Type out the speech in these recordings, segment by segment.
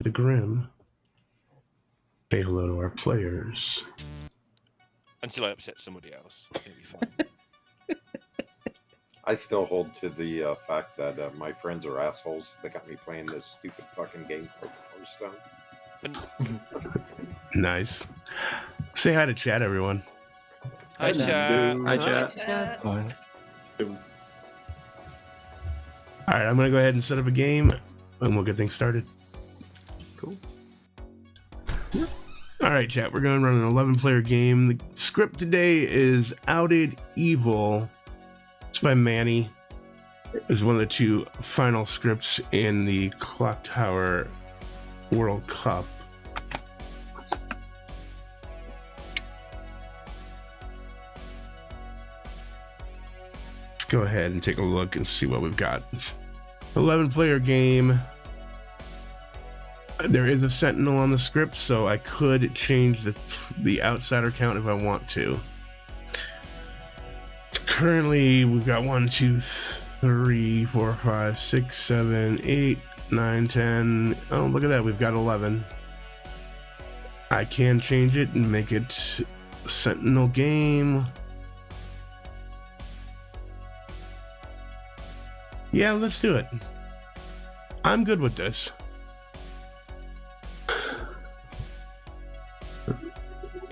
the Grim. Say hello to our players. Until I upset somebody else. It'll be fine. I still hold to the fact that my friends are assholes. They got me playing this stupid fucking game called Hearthstone. Nice. Say hi to chat, everyone. Hi, chat. Hi, chat. Hi. All right, I'm going to go ahead and set up a game, and we'll get things started. Cool. All right, chat, we're going to run an 11-player game. The script today is Outed Evil. It's by Manny. It's one of the two final scripts in the Clocktower World Cup. Let's go ahead and take a look and see what we've got. 11-player game. There is a sentinel on the script, so I could change the outsider count if I want to. Currently, we've got 1, 2, 3, 4, 5, 6, 7, 8, 9, 10. Oh, look at that. We've got 11. I can change it and make it Sentinel game. Yeah, let's do it. I'm good with this.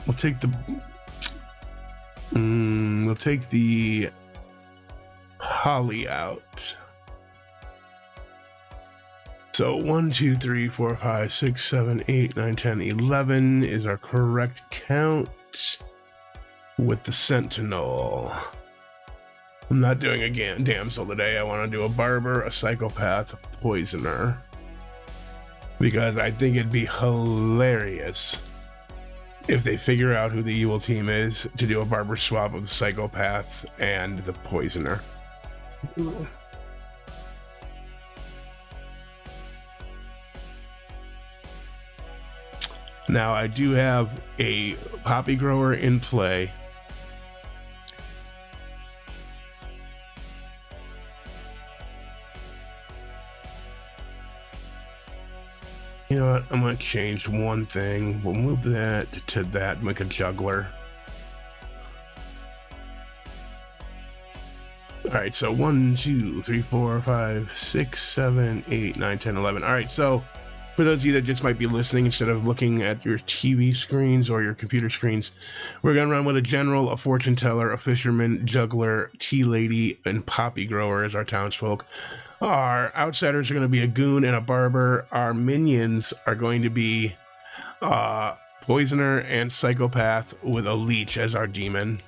We'll take the Holly out. So 1, 2, 3, 4, 5, 6, 7, 8, 9, 10, 11 is our correct count with the Sentinel. I'm not doing a damsel today. I want to do a barber, a psychopath, a poisoner. Because I think it'd be hilarious if they figure out who the evil team is to do a barber swap of the psychopath and the poisoner. Now I do have a poppy grower in play. You know what? I'm going to change one thing. We'll move that to that, make a juggler. All right, so 1, 2, 3, 4, 5, 6, 7, 8, 9, 10, 11. All right, so for those of you that just might be listening instead of looking at your TV screens or your computer screens, we're going to run with a general, a fortune teller, a fisherman, juggler, tea lady, and poppy grower as our townsfolk. Our outsiders are going to be a goon and a barber. Our minions are going to be poisoner and psychopath with a leech as our demon.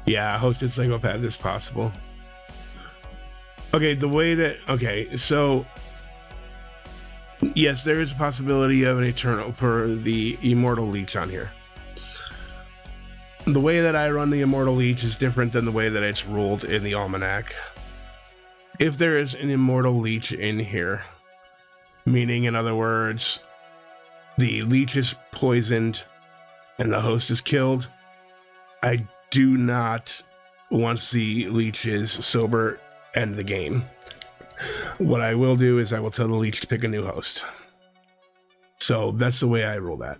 Yeah, hosted psychopath is possible. Okay, so yes, there is a possibility of an eternal for the immortal leech on here. The way that I run the immortal leech is different than the way that it's ruled in the almanac. If there is an immortal leech in here, meaning in other words, the leech is poisoned and the host is killed, I do not, once the leech is sober, end the game. What I will do is I will tell the leech to pick a new host. So that's the way I rule that.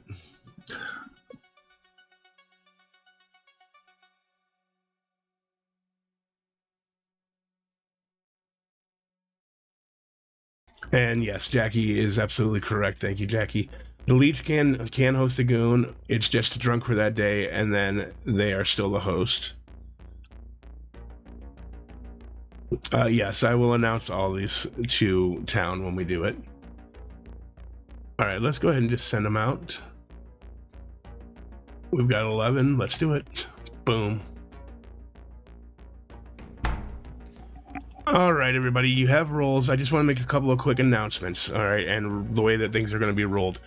And yes, Jackie is absolutely correct. Thank you, Jackie. The leech can host a goon. It's just drunk for that day, and then they are still the host. Yes, I will announce all these to town when we do it. All right, let's go ahead and just send them out. We've got 11. Let's do it. Boom. All right, everybody, you have rules. I just want to make a couple of quick announcements, all right, and the way that things are going to be ruled.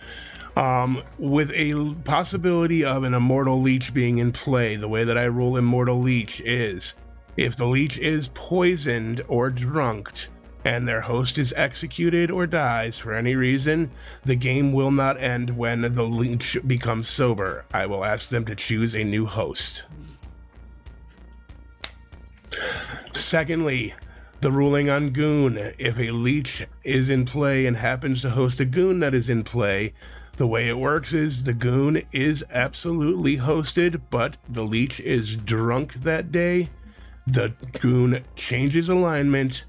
With a possibility of an Immortal Leech being in play, the way that I rule Immortal Leech is if the leech is poisoned or drunked and their host is executed or dies for any reason, the game will not end when the leech becomes sober. I will ask them to choose a new host. Secondly, the ruling on Goon. If a leech is in play and happens to host a Goon that is in play, the way it works is the Goon is absolutely hosted, but the leech is drunk that day. The Goon changes alignment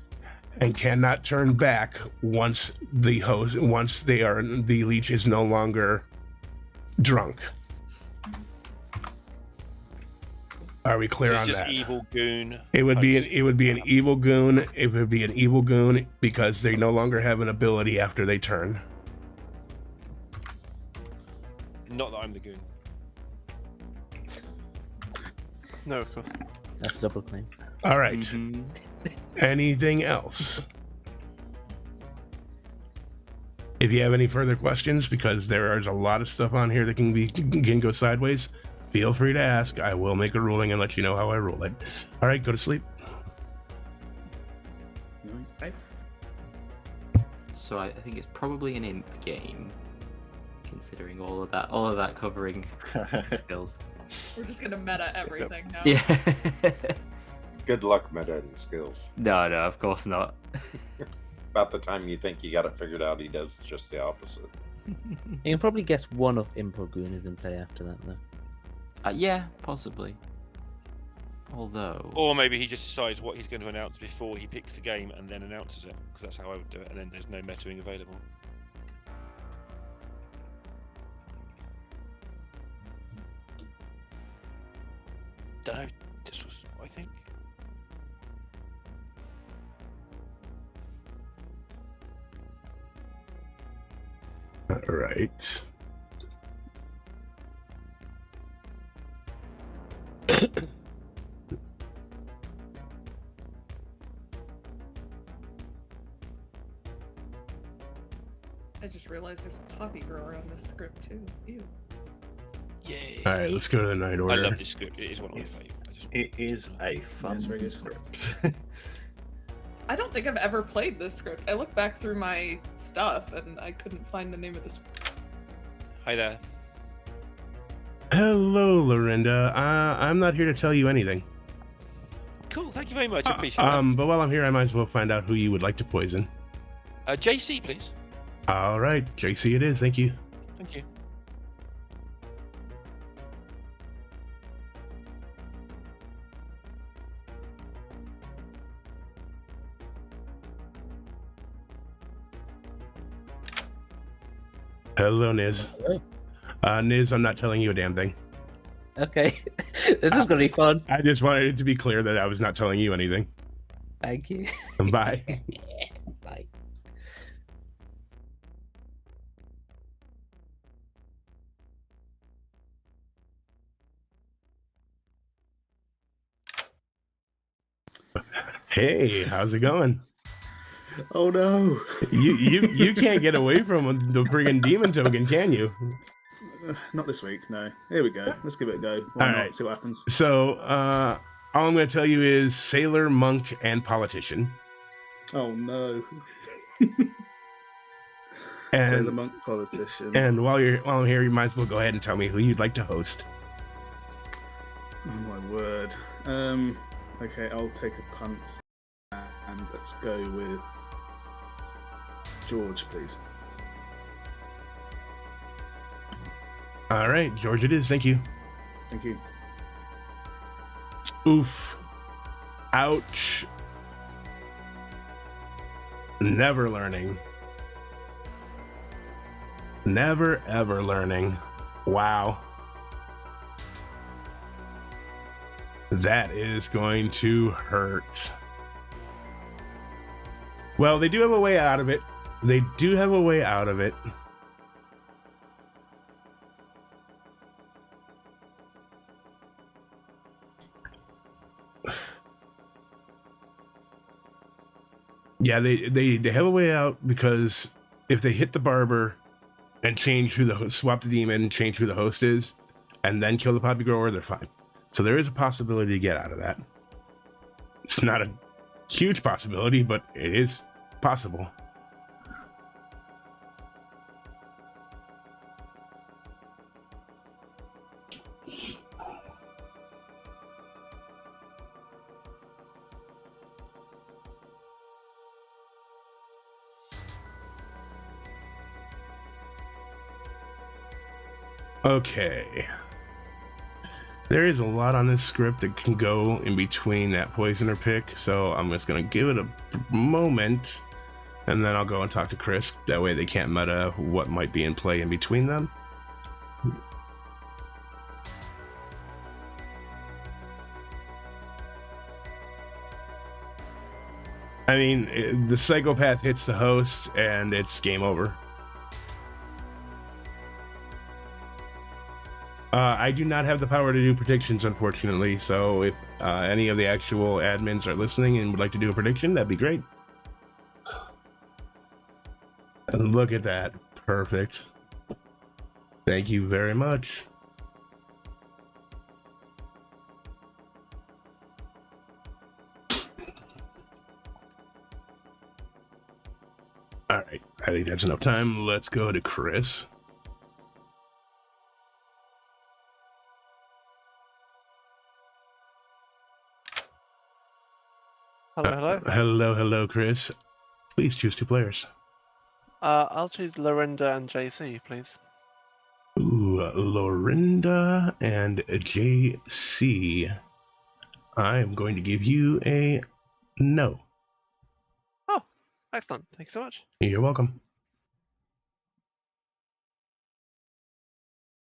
and cannot turn back once the leech is no longer drunk. Are we clear So on it's just that? evil goon. It would be host. an evil goon. It would be an evil goon because they no longer have an ability after they turn. Not that I'm the goon. No, of course. That's a double claim. All right. Mm-hmm. Anything else? If you have any further questions, because there is a lot of stuff on here that can go sideways, feel free to ask. I will make a ruling and let you know how I rule it. All right, go to sleep. So I think it's probably an imp game, considering all of that covering skills. We're just gonna meta everything now. Yeah. Good luck meta and skills. No, of course not. About the time you think you got it figured out, he does just the opposite. You can probably guess one of Imp or Goon is in play after that, though. Yeah, possibly. Although. Or maybe he just decides what he's going to announce before he picks the game and then announces it, because that's how I would do it, and then there's no metaing available. Don't know. This was, I think. All right. I just realized there's a poppy grower on this script too. Ew. Yay. All right, let's go to the night order. I love this script. It is one of my favourite. It is a fun It's very good. script. I don't think I've ever played this script. I looked back through my stuff and I couldn't find the name of this. Hi there. Hello, Lorinda. I'm not here to tell you anything. Cool. Thank you very much. I appreciate that. But while I'm here, I might as well find out who you would like to poison. JC, please. All right, JC it is. Thank you. Thank you. Hello, Niz. Hello. Niz, I'm not telling you a damn thing. Okay. This is going to be fun. I just wanted it to be clear that I was not telling you anything. Thank you. Bye. Bye. Hey, how's it going? Oh no! You can't get away from the friggin' demon token, can you? Not this week. No. Here we go. Let's give it a go. Why All not? right. See what happens. So, all I'm going to tell you is sailor, monk, and politician. Oh no! And Sailor monk politician. and while I'm here, you might as well go ahead and tell me who you'd like to host. Oh my word. Okay, I'll take a punt, and let's go with George, please. All right, George, it is. Thank you. Thank you. Oof. Ouch. Never learning. Never ever learning. Wow. That is going to hurt. Well, they do have a way out of it. They do have a way out of it. Yeah, they have a way out, because if they hit the barber and change swap the demon and change who the host is, and then kill the poppy grower, they're fine. So there is a possibility to get out of that. It's not a huge possibility, but it is possible. Okay. There is a lot on this script that can go in between that poisoner pick, so I'm just going to give it a moment, and then I'll go and talk to Chris. That way they can't meta what might be in play in between them. I mean, the psychopath hits the host, and it's game over. I do not have the power to do predictions, unfortunately, so if any of the actual admins are listening and would like to do a prediction, that'd be great. And look at that. Perfect. Thank you very much. All right, I think that's enough time. Let's go to Chris. Hello. Hello, Chris. Please choose 2 players. I'll choose Lorinda and JC, please. Ooh, Lorinda and JC. I am going to give you a no. Oh, excellent. Thanks so much. You're welcome.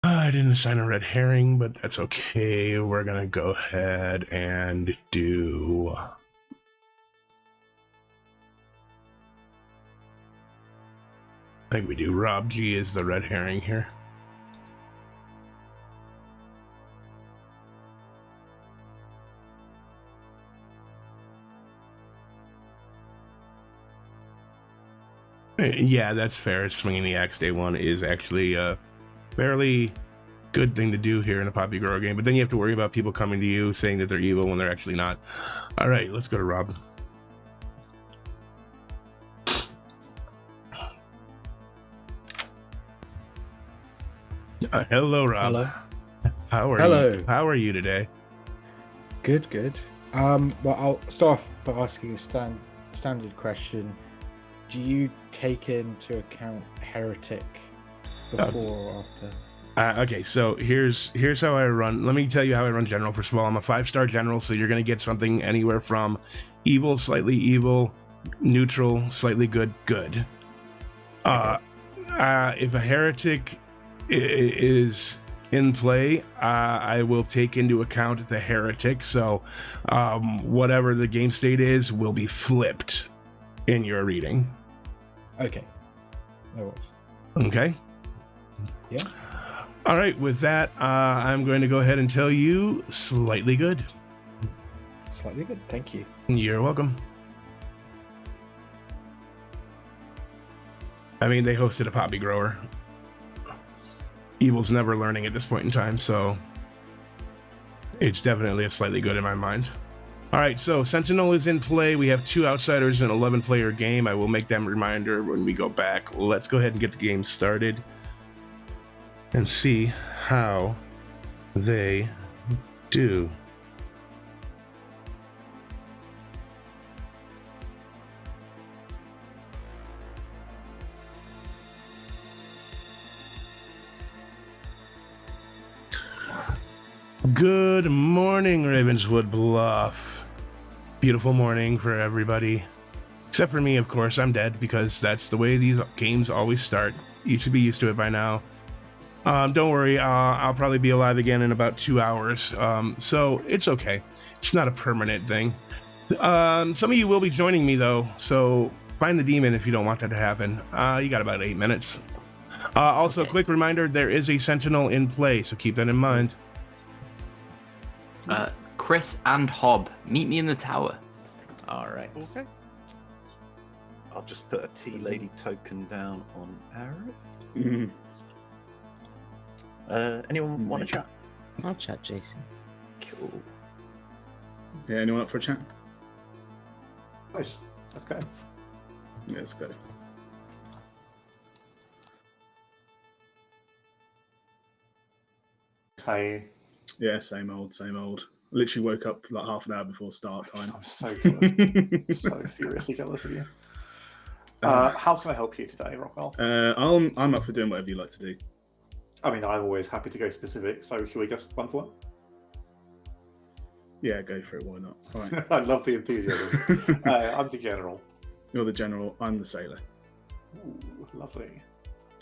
I didn't assign a red herring, but that's okay. We're going to go ahead and do... I think we do Rob G as the red herring here. Yeah, that's fair. Swinging the axe day 1 is actually a fairly good thing to do here in a Poppy Grower game, but then you have to worry about people coming to you saying that they're evil when they're actually not. All right, let's go to Rob. Hello, Rob. Hello. How are you today? Good. Well, I'll start off by asking a standard question. Do you take into account heretic before or after? Okay, so here's how I run. Let me tell you how I run general. First of all, I'm a 5-star general, so you're going to get something anywhere from evil, slightly evil, neutral, slightly good. Okay. If a heretic is in play, I will take into account the heretic. So whatever the game state is will be flipped in your reading. Okay. No worries. Okay. Yeah. All right. With that, I'm going to go ahead and tell you slightly good. Slightly good. Thank you. You're welcome. I mean, they hosted a Poppy Grower. Evil's never learning at this point in time, so it's definitely a slightly good in my mind. All right, so Sentinel is in play. We have 2 outsiders in an 11-player game. I will make them reminder when we go back. Let's go ahead and get the game started and see how they do. Good morning, Ravenswood Bluff. Beautiful morning for everybody. Except for me, of course. I'm dead because that's the way these games always start. You should be used to it by now. Don't worry, I'll probably be alive again in about 2 hours. So it's okay. It's not a permanent thing. Some of you will be joining me, though, so find the demon if you don't want that to happen. You got about 8 minutes. Also, Okay. Quick reminder, there is a Sentinel in play, so keep that in mind. Chris and Hob, meet me in the tower. All right. Okay. I'll just put a tea lady token down on Arab. Mhm. Anyone want to chat? I'll chat, Jason. Cool. Yeah, anyone up for a chat? Nice. Let's go. Yeah, let's go. Hey, Yeah, same old, same old. Literally woke up like half an hour before start time. I'm so jealous. So furiously jealous of you. How can I help you today, Rockwell? I'm up for doing whatever you like to do. I mean, I'm always happy to go specific, so can we just one for one? Yeah, go for it. Why not? Fine. I love the enthusiasm. I'm the general. You're the general. I'm the sailor. Ooh, lovely.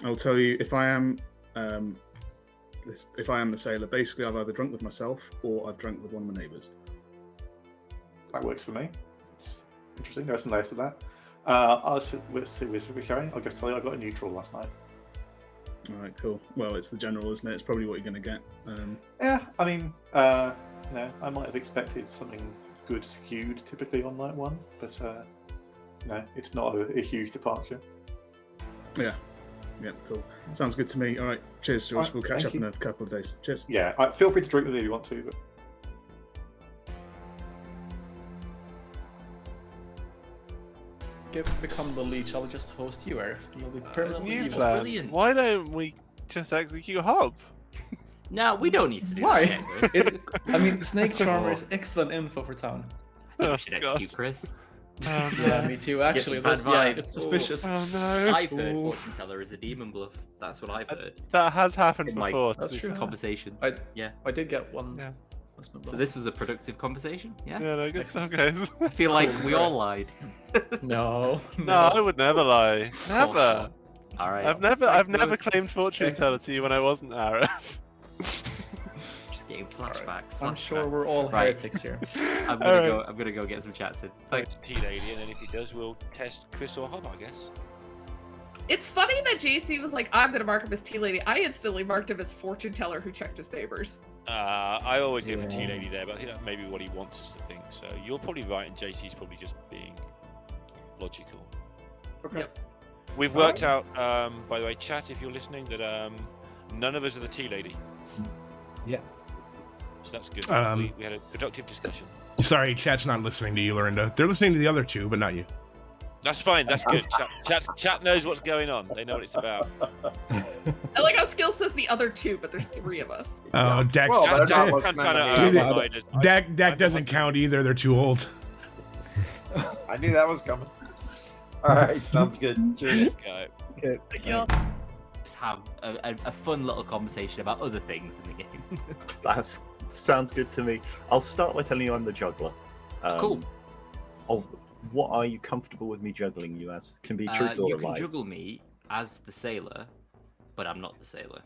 I'll tell you if I am if I am the sailor. Basically, I've either drunk with myself or I've drunk with one of my neighbours. That works for me. It's interesting. There's some layers to that. Let's see where we're going. I'll just tell you I got a neutral last night. All right, cool. Well, it's the general, isn't it? It's probably what you're going to get. Yeah, I mean, I might have expected something good skewed typically on night one, but it's not a huge departure. Yeah, cool. Sounds good to me. All right, cheers, George. Right, we'll catch thank up you. in a couple of days. Cheers. Yeah, feel free to drink with me if you want to. But... Become the leech, I'll just host you, Arif. You'll be permanently New evil. plan. Brilliant. Why don't we just execute Hob? No, we don't need to do Why? that yet, Chris. I mean, Snake Charmer is excellent info for town. I think Oh, we should execute Chris. Yeah, me too. Actually, some bad vibes. it's suspicious. Oh no. I've heard Fortune Teller is a demon bluff. That's what I've heard. That has happened It might- before. That's to be true. fair. Conversations. I did get one. Yeah. So this was a productive conversation, yeah? Yeah, no, good stuff, guys. I feel like we all lied. No, No, I would never lie. Never. Alright. I've never claimed fortune teller to you when I wasn't Arif. Just getting flashbacks. I'm sure flashbacks. we're all Right. heretics here. I'm gonna go get some chats in. Thanks, T-Lady, and then if he does, we'll test Chris or Hob, I guess. It's funny that JC was like, I'm gonna mark him as T-Lady. I instantly marked him as fortune teller who checked his neighbors. I always give a Yeah. T-Lady there, but I think that may be what he wants us to think. So you're probably right, and JC's probably just being logical. Okay. Yep. We've worked out, by the way, chat, if you're listening, that none of us are the T-Lady. Yeah. So that's good. Um, We had a productive discussion. Sorry, chat's not listening to you, Lorinda. They're listening to the other two, but not you. That's fine. That's good. Chat knows what's going on. They know what it's about. I like how Skill says the other two, but there's three of us. Oh, Dak. Well, they're not Dak- listening Dak- to me. outsiders. Dak doesn't count either. They're too old. I knew that was coming. All right, sounds good. Cheers. Go. Thank you. Just have a fun little conversation about other things in the game. That sounds good to me. I'll start by telling you I'm the juggler. Cool. What are you comfortable with me juggling you as? Can be truthful You or can lie. juggle me as the sailor, but I'm not the sailor.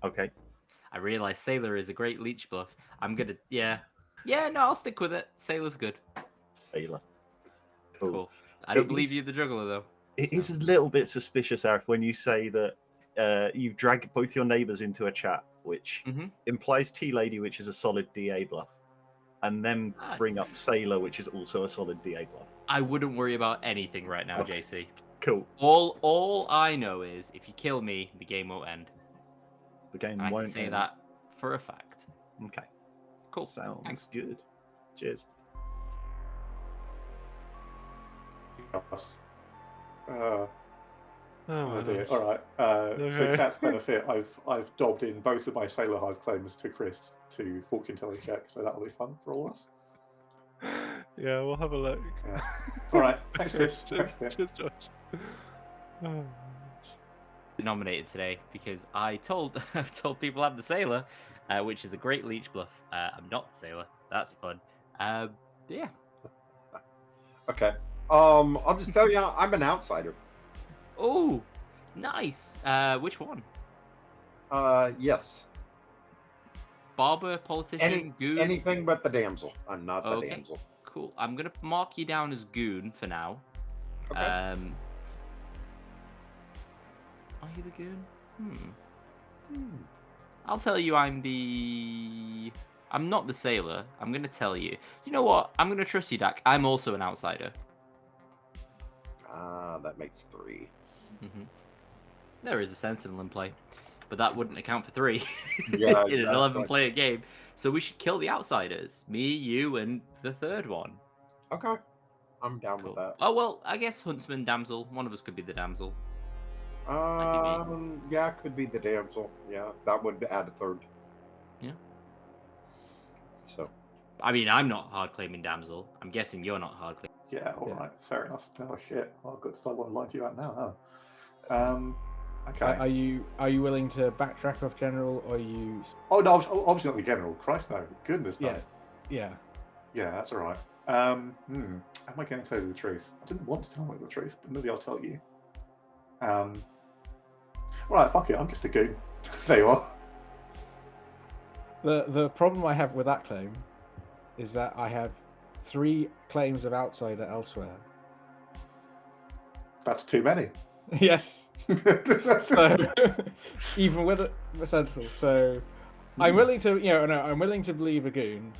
Okay. I realise sailor is a great leech bluff. I'm gonna, yeah, no, I'll stick with it. Sailor's good. Sailor. Cool. Cool. I don't It believe is- you're the juggler though. It is a little bit suspicious, Arif, when you say that you've dragged both your neighbours into a chat, which Mhm. implies T-Lady, which is a solid DA bluff, and then Ah. bring up Sailor, which is also a solid DA bluff. I wouldn't worry about anything right now, Okay. JC. Cool. All I know is if you kill me, the game won't end. The game And I won't can say end. that for a fact. Okay. Cool. Sounds Thanks. good. Cheers. Oh, my dear. gosh. All right. For Okay. Cat's benefit, I've dobbed in both of my Sailor Hard claims to Chris to fortune teller check, so that'll be fun for all of us. Yeah, we'll have a look. Yeah. All right. Thanks, Chris. Cheers, Yeah. cheers, George. Oh, Nominated today because I've told people I'm the sailor, which is a great leech bluff. I'm not the sailor. That's fun. Yeah. Okay. I'll just tell you, I'm an outsider. Oh, nice. Which one? Yes. Barber, politician, goon. Anything but the damsel. I'm not the Okay. damsel. Cool. I'm gonna mark you down as goon for now. Okay. Are you the goon? I'll tell you I'm not the sailor. I'm gonna tell you. You know what? I'm gonna trust you, Dak. I'm also an outsider. That makes 3. Mm-hmm. There is a Sentinel in play, but that wouldn't account for 3 Yeah, in an exactly. 11-player game. So we should kill the outsiders. Me, you, and the third one. Okay. I'm down with that. Oh, well, I guess Huntsman, Damsel. One of us could be the Damsel. Yeah, it could be the damsel. Yeah, that would add a 3rd. Yeah. So. I mean, I'm not hard claiming Damsel. I'm guessing you're not hard claiming. Yeah, alright, fair enough. Oh shit, well, I've got to decide what I'd like to you out now, huh? Okay. Are you willing to backtrack off general, or are you? Oh no, obviously not the general. Christ no, goodness no. Yeah. Yeah, that's alright. Am I going to tell you the truth? I didn't want to tell you the truth, but maybe I'll tell you. Right, fuck it, I'm just a goon. There you are. The problem I have with that claim is that I have 3 claims of outsider elsewhere. That's too many. Yes. So, even with it, Sentinel. So, I'm willing to, I'm willing to believe a goon.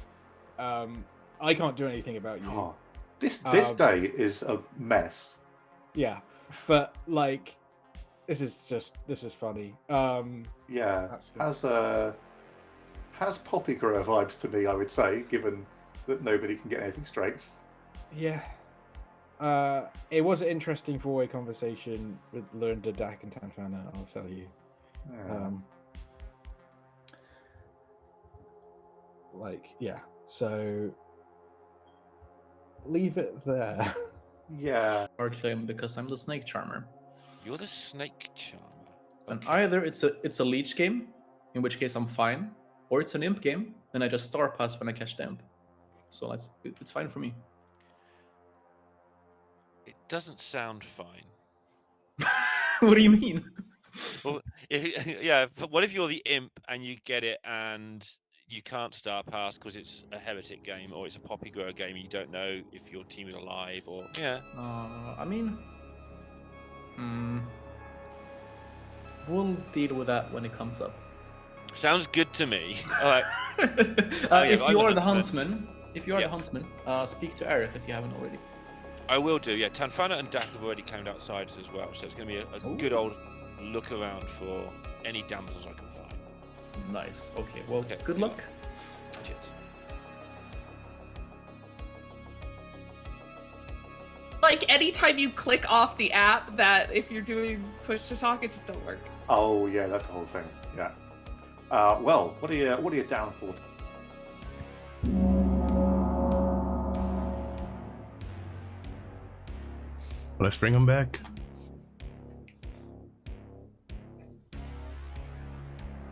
I can't do anything about you. Oh, this day is a mess. Yeah, but like, this is funny. Yeah, that's good. Has Poppy Grower vibes to me, I would say, given that nobody can get anything straight. Yeah. It was an interesting 4-way conversation with Lorinda, Dak, and Tanfana, I'll tell you. Yeah. So leave it there. Yeah. Hard claim because I'm the Snake Charmer. You're the Snake Charmer. And either it's a leech game, in which case I'm fine, or it's an imp game, and I just star pass when I catch the imp. So it's fine for me. It doesn't sound fine. What do you mean? Well, but what if you're the imp and you get it and you can't star pass because it's a heretic game or it's a poppy grower game and you don't know if your team is alive or I mean, we'll deal with that when it comes up. Sounds good to me. All right. If you are the huntsman, speak to Aerith if you haven't already. I will do. Yeah, Tanfana and Dak have already claimed outsiders as well, so it's going to be a good old look around for any damsels I can find. Nice. Okay. Well, good luck. Cheers. Like anytime you click off the app, that if you're doing push to talk, it just don't work. Oh yeah, that's the whole thing. Yeah. Well, what are you down for? Let's bring them back.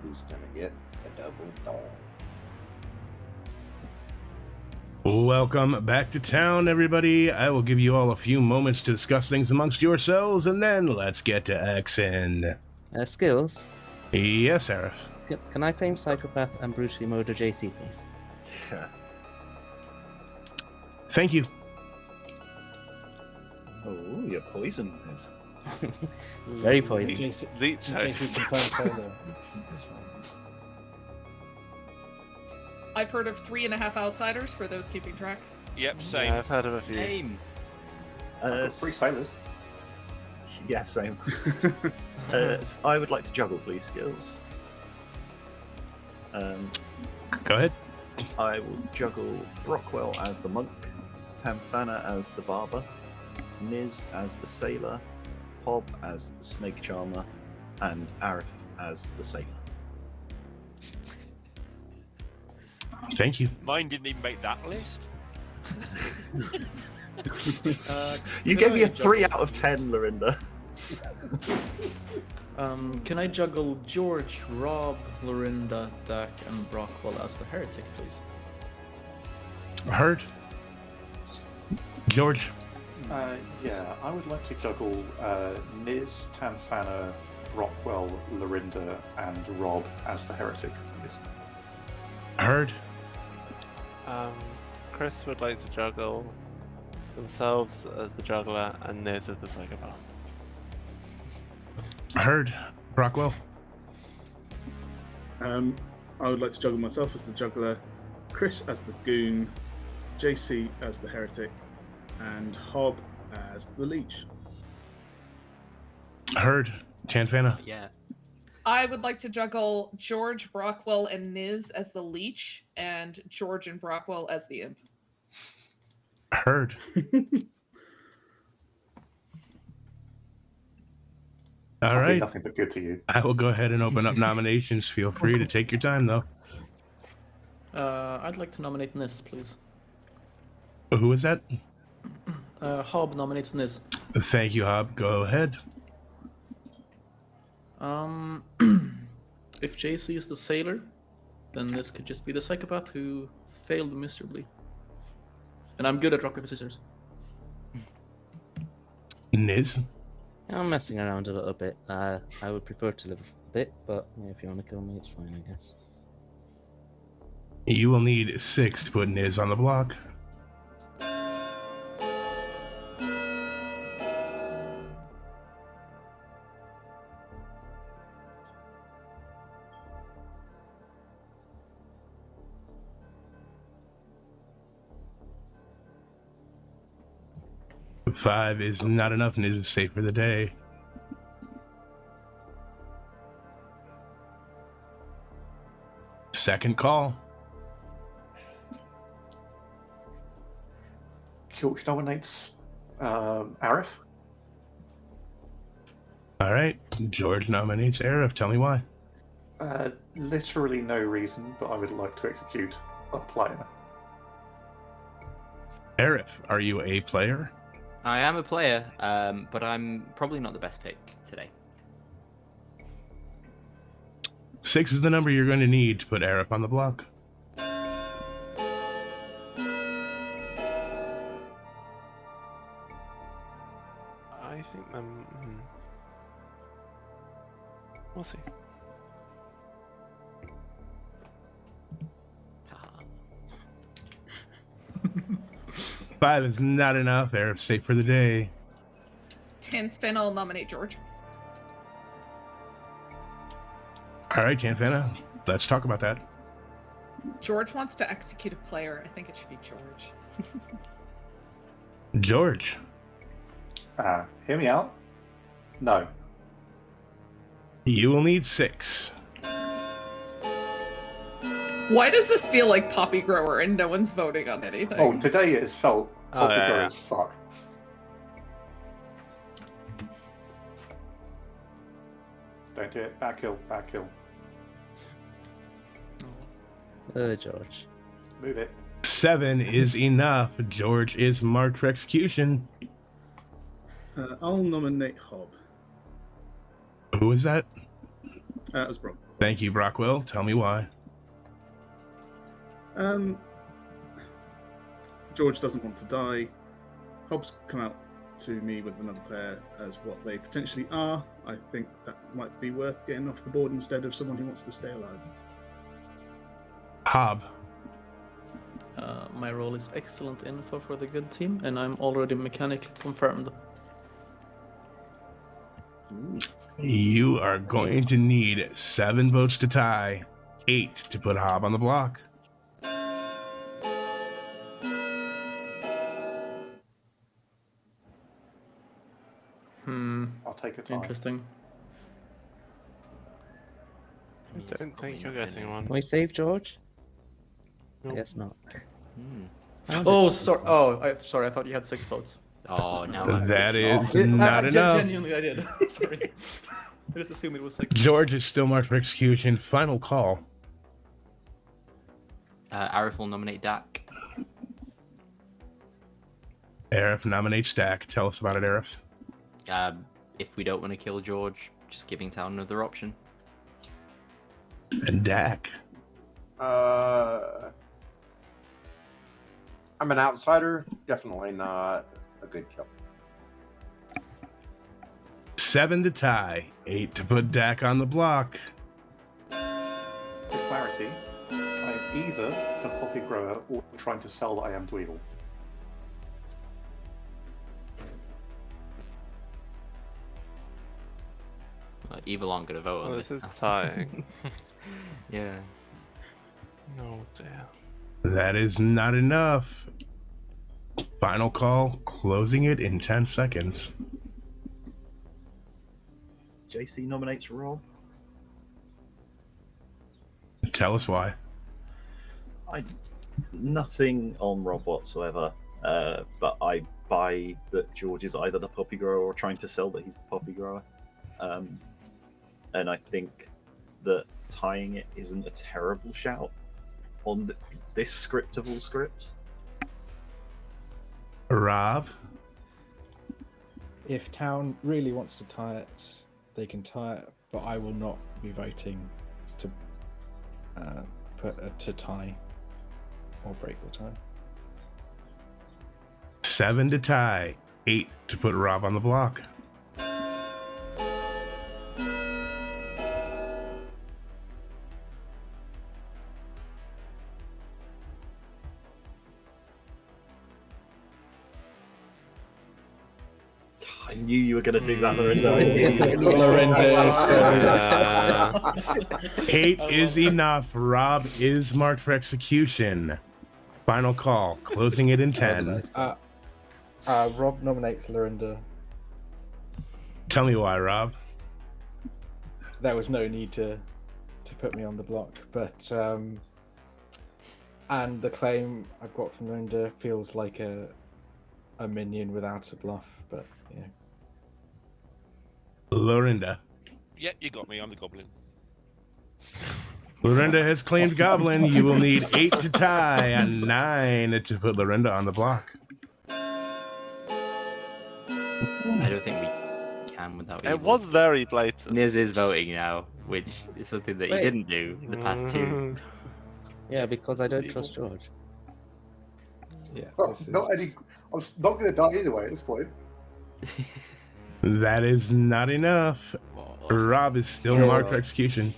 Who's gonna get a double dog? Welcome back to town, everybody. I will give you all a few moments to discuss things amongst yourselves, and then let's get to action. Skills? Yes, Arif. Can I claim Psychopath and Brutally Murder JC, please? Yeah. Thank you. Oh, you're poisoned. Very poisoned. JC confirmed solo. I've heard of 3.5 outsiders for those keeping track. Yep, same. Yeah, I've heard of a few. Same. 3 sailors. Yeah, same. I would like to juggle, please, skills. Go ahead. I will juggle Brockwell as the monk, Tamfana as the barber, Niz as the sailor, Hob as the snake charmer, and Arif as the sailor. Thank you. Mine didn't even make that list. You gave me a 3 out of 10, Lorinda. Can I juggle George, Rob, Lorinda, Dak, and Brockwell as the heretic, please? Heard. George. Yeah, I would like to juggle Niz, Tanfana, Brockwell, Lorinda, and Rob as the heretic, please. Heard. Chris would like to juggle themselves as the juggler and Niz as the psychopath. Heard. Brockwell. I would like to juggle myself as the juggler, Chris as the goon, JC as the heretic, and Hob as the leech. Heard. Tanfana. Yeah. I would like to juggle George, Brockwell, and Niz as the leech, and George and Brockwell as the imp. Heard. All I'll be right. nothing but good to you. I will go ahead and open up nominations. Feel free to take your time, though. I'd like to nominate Nis, please. Who is that? Hob nominates Nis. Thank you, Hob. Go ahead. If JC is the sailor, then this could just be the psychopath who failed miserably. And I'm good at rock, paper, scissors. Niz. I'm messing around a little bit. I would prefer to live a bit, but if you want to kill me, it's fine, I guess. You will need 6 to put Niz on the block. Five is not enough. Niz is safe for the day. Second call. George nominates Arif. All right. George nominates Arif. Tell me why. Literally no reason, but I would like to execute a player. Arif, are you a player? I am a player, but I'm probably not the best pick today. 6 is the number you're going to need to put Arif on the block. I think we'll see. Five is not enough. Arif's safe for the day. Tanfana will nominate George. All right, Tanfana, let's talk about that. George wants to execute a player. I think it should be George. George. Hear me out. No. You will need 6. Why does this feel like Poppy Grower and no one's voting on anything? Oh, today it has felt popular as fuck. Don't do it. Bad kill. Bad kill. George. Move it. 7 is enough. George is marked for execution. I'll nominate Hob. Who is that? That was Brock. Thank you, Brockwell. Tell me why. George doesn't want to die. Hob's come out to me with another player as what they potentially are. I think that might be worth getting off the board instead of someone who wants to stay alive. Hob. My role is excellent info for the good team, and I'm already mechanically confirmed. You are going to need 7 votes to tie, 8 to put Hob on the block. I'll take a tie. Interesting. I don't think you're getting one. Can we save George? Nope. I guess not. Oh, sorry. Oh, sorry. I thought you had 6 votes. Oh, no. That is not enough. Genuinely, I did. Sorry. I just assumed it was 6. George is still marked for execution. Final call. Arif will nominate Dak. Arif nominates Dak. Tell us about it, Arif. If we don't want to kill George, just giving Town another option. And Dak. I'm an outsider. Definitely not a good kill. 7 to tie, 8 to put Dak on the block. For clarity, I am either the Poppy Grower or trying to sell that I am Dweedle. Evil aren't going to vote on This is now. tying. Yeah. No dear. That is not enough. Final call, closing it in 10 seconds. JC nominates Rob. Tell us why. Nothing on Rob whatsoever, but I buy that George is either the poppy grower or trying to sell that he's the poppy grower. And I think that tying it isn't a terrible shout on this scriptable script. Rob? If Town really wants to tie it, they can tie it, but I will not be voting to to tie or break the tie. 7 to tie, 8 to put Rob on the block. I knew you were going to do that, Lorinda. 8 is enough. Rob is marked for execution. Final call. Closing it in 10. Rob nominates Lorinda. Tell me why, Rob. There was no need to put me on the block, but and the claim I've got from Lorinda feels like a minion without a bluff, but yeah. Lorinda. Yep, you got me. I'm the goblin. Lorinda has claimed Goblin. You will need 8 to tie and 9 to put Lorinda on the block. I don't think we can without It was very blatant. Niz is voting now, which is something that he Wait. didn't do in the past two. Yeah, because I don't trust George. Yeah. Well, I'm not going to die either way at this point. That is not enough. Rob is still Sure. marked for execution.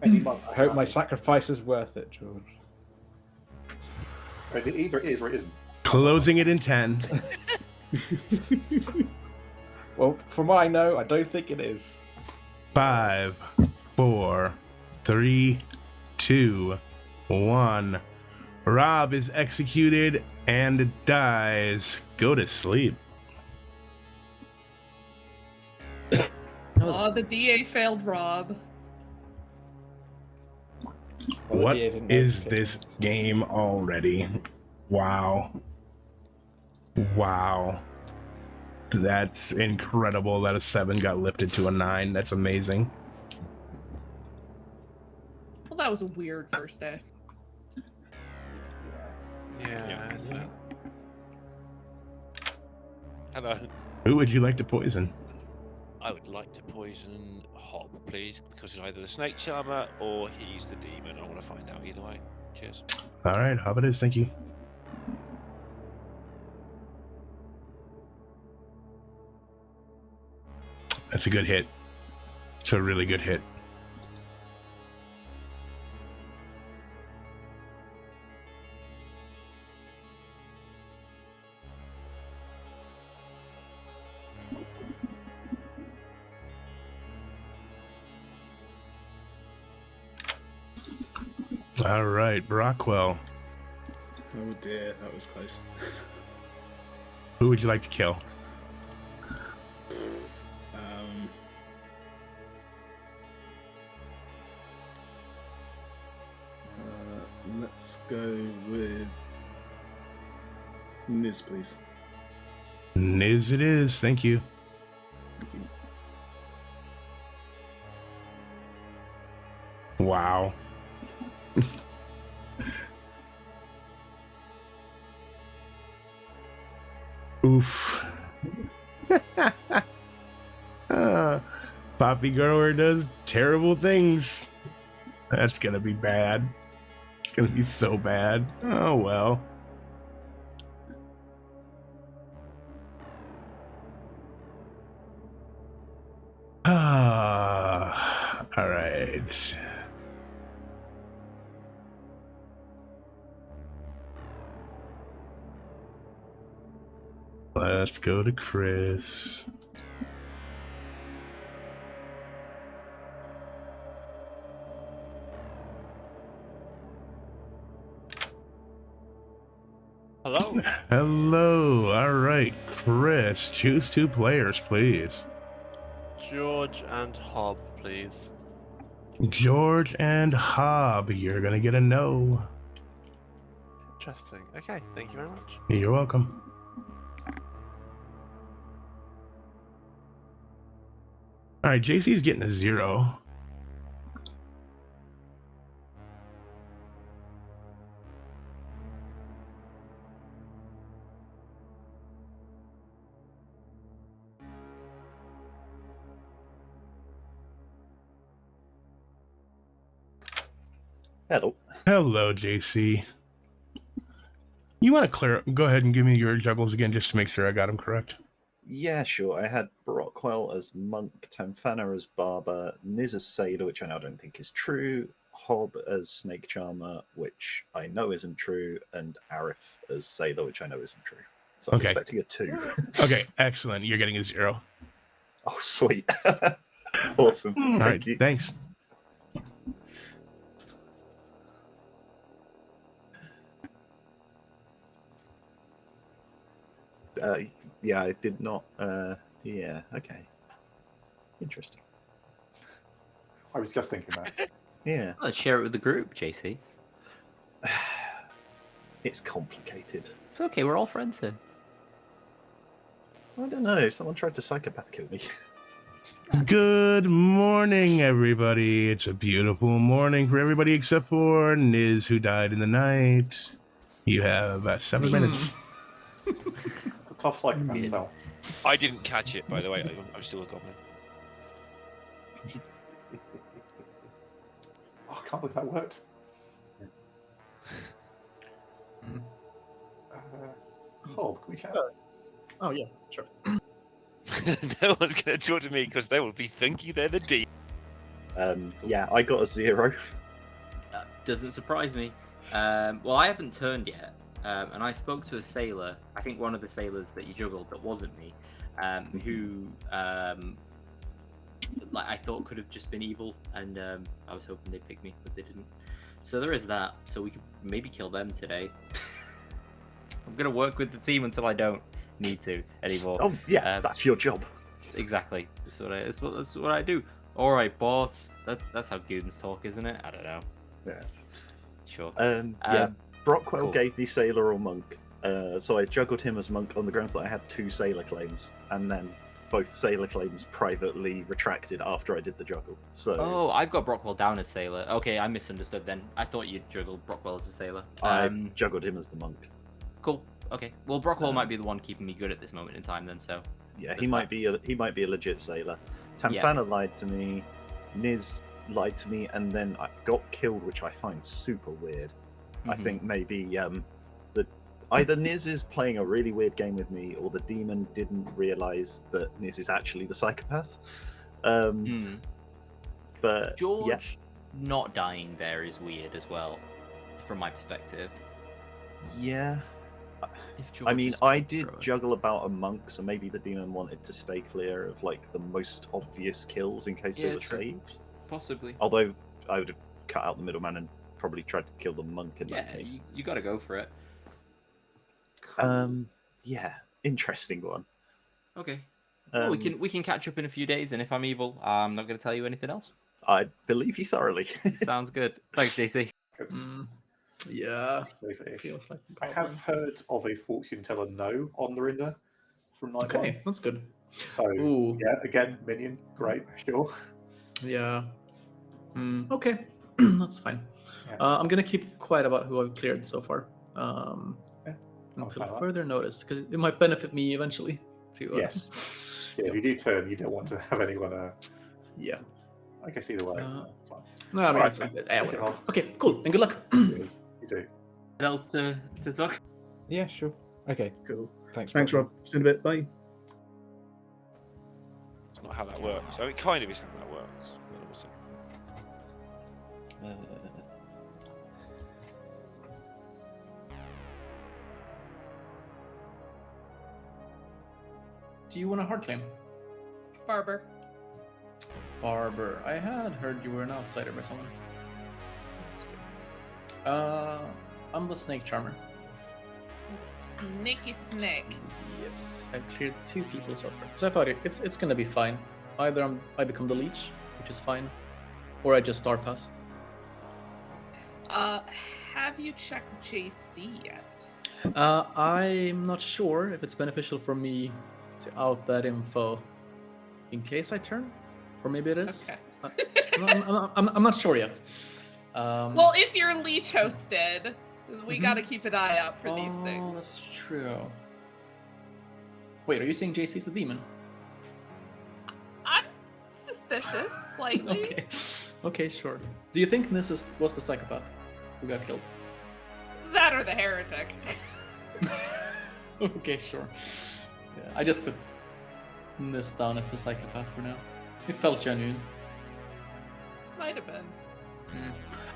I hope my sacrifice is worth it, George. Either it is or it isn't. Closing it in 10. Well, from what I know, I don't think it is. 5, 4, 3, 2, 1. Rob is executed and dies. Go to sleep. Oh, the DA failed Rob. What is this game already? Wow. Wow. That's incredible that a 7 got lifted to a 9. That's amazing. Well, that was a weird first day. Yeah. Hello. Who would you like to poison? I would like to poison Hob, please, because it's either the snake charmer or he's the demon. I want to find out either way. Cheers. All right, how about it is? Thank you. That's a good hit. It's a really good hit. All right, Brockwell. Oh dear, that was close. Who would you like to kill? Let's go with Niz, please. Niz it is. Thank you. Thank you. Wow. Oof. Poppy Grower does terrible things. That's gonna be bad. It's gonna be so bad. Oh well. All right. Let's go to Chris. Hello. Hello. All right, Chris. Choose 2 players, please. George and Hob, please. George and Hob, you're gonna get a no. Interesting. Okay, thank you very much. You're welcome. All right, JC's getting a 0. Hello. Hello, JC. You want to go ahead and give me your juggles again just to make sure I got them correct? Yeah, sure. I had Brockwell as Monk, Tamfana as Barber, Niz as Sailor, which I now don't think is true, Hob as Snake Charmer, which I know isn't true, and Arif as Sailor, which I know isn't true. So I'm Okay. expecting a 2. Okay, excellent. You're getting a 0. Oh, sweet. Awesome. All Thank right, you. thanks. Yeah, I did not. Yeah, okay. Interesting. I was just thinking that. Yeah. Let's share it with the group, JC. It's complicated. It's okay, we're all friends here. I don't know. Someone tried to psychopath kill me. Good morning, everybody. It's a beautiful morning for everybody except for Niz, who died in the night. You have 7 minutes. It's a tough psychopath cell. I didn't catch it, by the way. I'm still a goblin. Oh, I can't believe that worked. Hob, can we chat? Oh yeah, sure. No one's going to talk to me because they will be thinking they're the D. Yeah, I got a 0. Doesn't surprise me. Well, I haven't turned yet, and I spoke to a sailor. I think one of the sailors that you juggled that wasn't me, who like I thought could have just been evil, and I was hoping they'd pick me, but they didn't. So there is that. So we could maybe kill them today. I'm gonna work with the team until I don't need to anymore. Oh yeah, that's your job. Exactly. That's what I do. All right, boss. That's how goons talk, isn't it? I don't know. Yeah. Sure. Yeah. Brockwell cool. gave me Sailor or Monk, so I juggled him as Monk on the grounds that I had 2 Sailor claims, and then both Sailor claims privately retracted after I did the juggle. So. Oh, I've got Brockwell down as sailor. Okay, I misunderstood then. I thought you'd juggled Brockwell as a sailor. I juggled him as the Monk. Cool. Okay. Well, Brockwell might be the one keeping me good at this moment in time, then. So. Yeah, he might be a legit sailor. Tamfana lied to me. Niz lied to me, and then I got killed, which I find super weird. I think maybe either Niz is playing a really weird game with me, or the demon didn't realize that Niz is actually the psychopath. But George not dying there is weird as well, from my perspective. Yeah. If I mean, George is I did throw it. juggle about a Monk, so maybe the demon wanted to stay clear of like the most obvious kills in case they Yeah, were true. saved. Possibly. Although I would have cut out the middleman and probably tried to kill the Monk in that Yeah, case. you got to go for it. Yeah, interesting one. Okay. Well, we can catch up in a few days, and if I'm evil, I'm not going to tell you anything else. I believe you thoroughly. Sounds good. Thanks, JC. Yeah. Safe-ish. Feels like I have heard of a fortune teller no on Lorinda from night one. Okay, that's good. So Ooh. yeah, again, minion, great, sure. Yeah. Okay, that's fine. Yeah. I'm gonna keep quiet about who I've cleared so far. Until fine, further notice, because it might benefit me eventually. To Yes. Yeah, if you do turn, you don't want to have anyone. Yeah. I guess either way. Fine. No, I mean, Alright, it's like, take whatever. it off. Okay, cool, and good luck. You too. What else to talk? Yeah, sure. Okay. Cool. Thanks. Thanks, Rob. Rob. See you in a bit. Bye. It's not how that works. I mean, it kind of is how that works. But also. Do you want a hard claim? Barber. Barber. I had heard you were an outsider by someone. That's good. I'm the Snake Charmer. Sneaky snake. Yes, I cleared 2 people so far. So I thought it's gonna be fine. Either I become the leech, which is fine, or I just star pass. Have you checked JC yet? I'm not sure if it's beneficial for me to out that info in case I turn, or maybe it is. Okay. I'm not sure yet. Well, if you're leech hosted, we Mhm. gotta keep an eye out for these Oh, things. that's true. Wait, are you saying JC's a demon? I'm suspicious, slightly. Okay. Okay, sure. Do you think Nis was the psychopath who got killed? That or the heretic. Okay, sure. Yeah, I just put Nis down as the psychopath for now. It felt genuine. Might have been.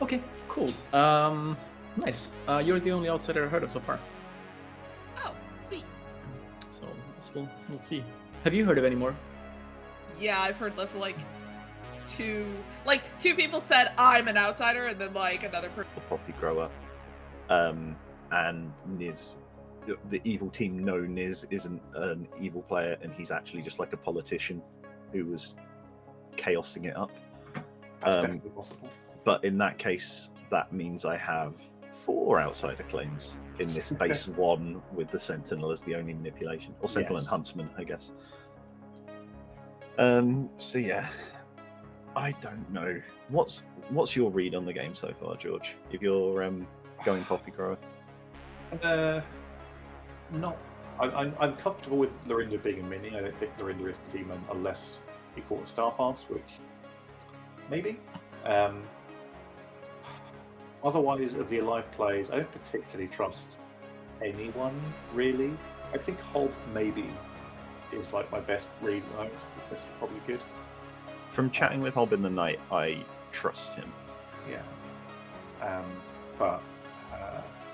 Okay, cool. Nice. You're the only outsider I heard of so far. Oh, sweet. So I guess we'll see. Have you heard of any more? Yeah, I've heard of two people said I'm an outsider, and then another person. The poppy grower. And Niz, the evil team know Niz isn't an evil player, and he's actually just like a politician who was chaosing it up. That's definitely possible. But in that case, that means I have 4 outsider claims in this base 1 with the Sentinel as the only manipulation, or Sentinel and Huntsman, I guess. So yeah, I don't know. What's your read on the game so far, George? If you're going poppy grower. No, I'm comfortable with Lorinda being a mini. I don't think Lorinda is the demon unless you call it Star Pass, which maybe. Otherwise, of the alive plays, I don't particularly trust anyone really. I think Hob maybe is my best read. That's probably good. From chatting with Hob in the night, I trust him. Yeah. But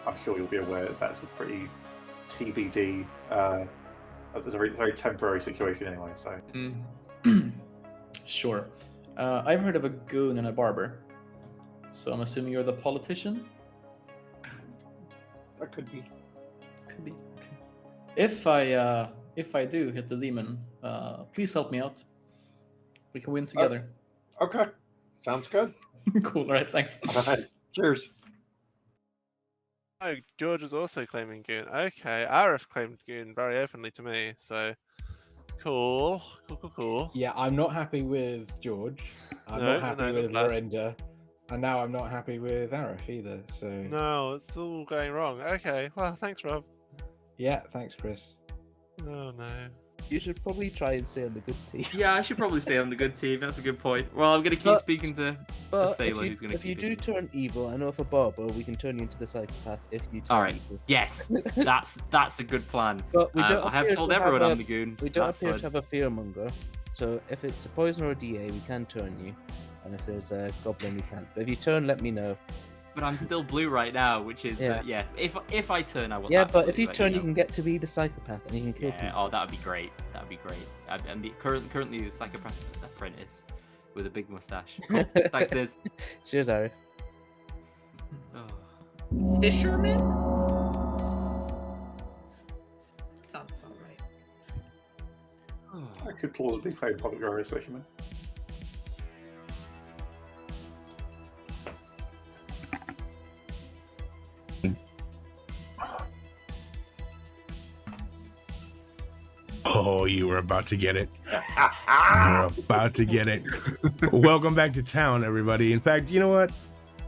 I'm sure you'll be aware that that's a pretty TBD. It's a very, very temporary situation anyway. So. Sure. I've heard of a goon and a barber. So I'm assuming you're the politician? That could be. Could be. Okay. If I do hit the demon, please help me out. We can win together. Okay. Sounds good. Cool. All right. Thanks. All right. Cheers. Oh, George was also claiming Goon. Okay, Arif claimed Goon very openly to me, so cool. Yeah, I'm not happy with George. I'm not happy with Lorinda. And now I'm not happy with Arif either, so... No, it's all going wrong. Okay, well, thanks, Rob. Yeah, thanks, Chris. Oh, no. You should probably try and stay on the good team. Yeah, I should probably stay on the good team. That's a good point. Well, I'm going to keep speaking to a sailor who's going to keep If you do turn evil, I know for Barber, we can turn you into the psychopath if you turn All right. evil. Yes, that's a good plan. But we don't I have told everyone I'm the goon. We so don't that's appear fine. to have a fearmonger, so if it's a poison or a DA, we can turn you. And if there's a goblin, we can't. But if you turn, let me know. But I'm still blue right now, which is Yeah. If I turn, I will. Yeah, but if absolutely you let turn, you know. can get to be the psychopath, and you can kill Yeah. people. Oh, that would be great. That would be great. I'm currently the psychopath apprentice with a big mustache. Cool. Thanks, Liz. Cheers, Arif. Oh. Fisherman? Sounds about right. I could plausibly play Public Grower as Fisherman. Oh, you were about to get it. You're about to get it. Welcome back to town, everybody. In fact, you know what?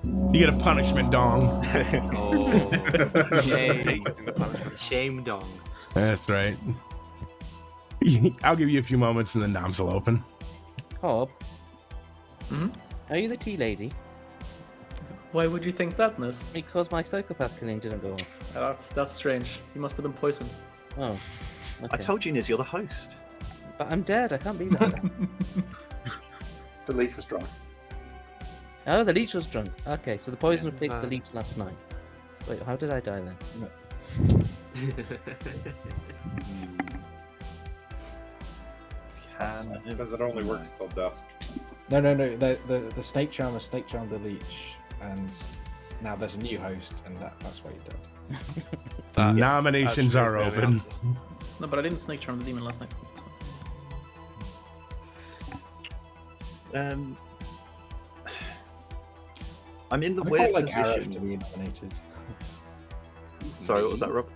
You get a punishment dong. Oh. Shame dong. That's right. I'll give you a few moments and the noms will open. Hob, Hmm? are you the tea lady? Why would you think that, Nis? Because my psychopath killing didn't go off. That's strange. You must have been poisoned. Oh. I Okay. told you, Niz, you're the host. But I'm dead. I can't be that. The leech was drunk. Oh, the leech was drunk. Okay, so the poisoner Yeah, picked the no. leech last night. Wait, how did I die then? Because it only works till dusk. No. The snake charmer the leech, and now there's a new host, and that's why you died. Nominations are open. No, but I didn't snake charm the demon last night. I'm in the I weird quite like Arif position. to be nominated. Sorry, what was that, Rob?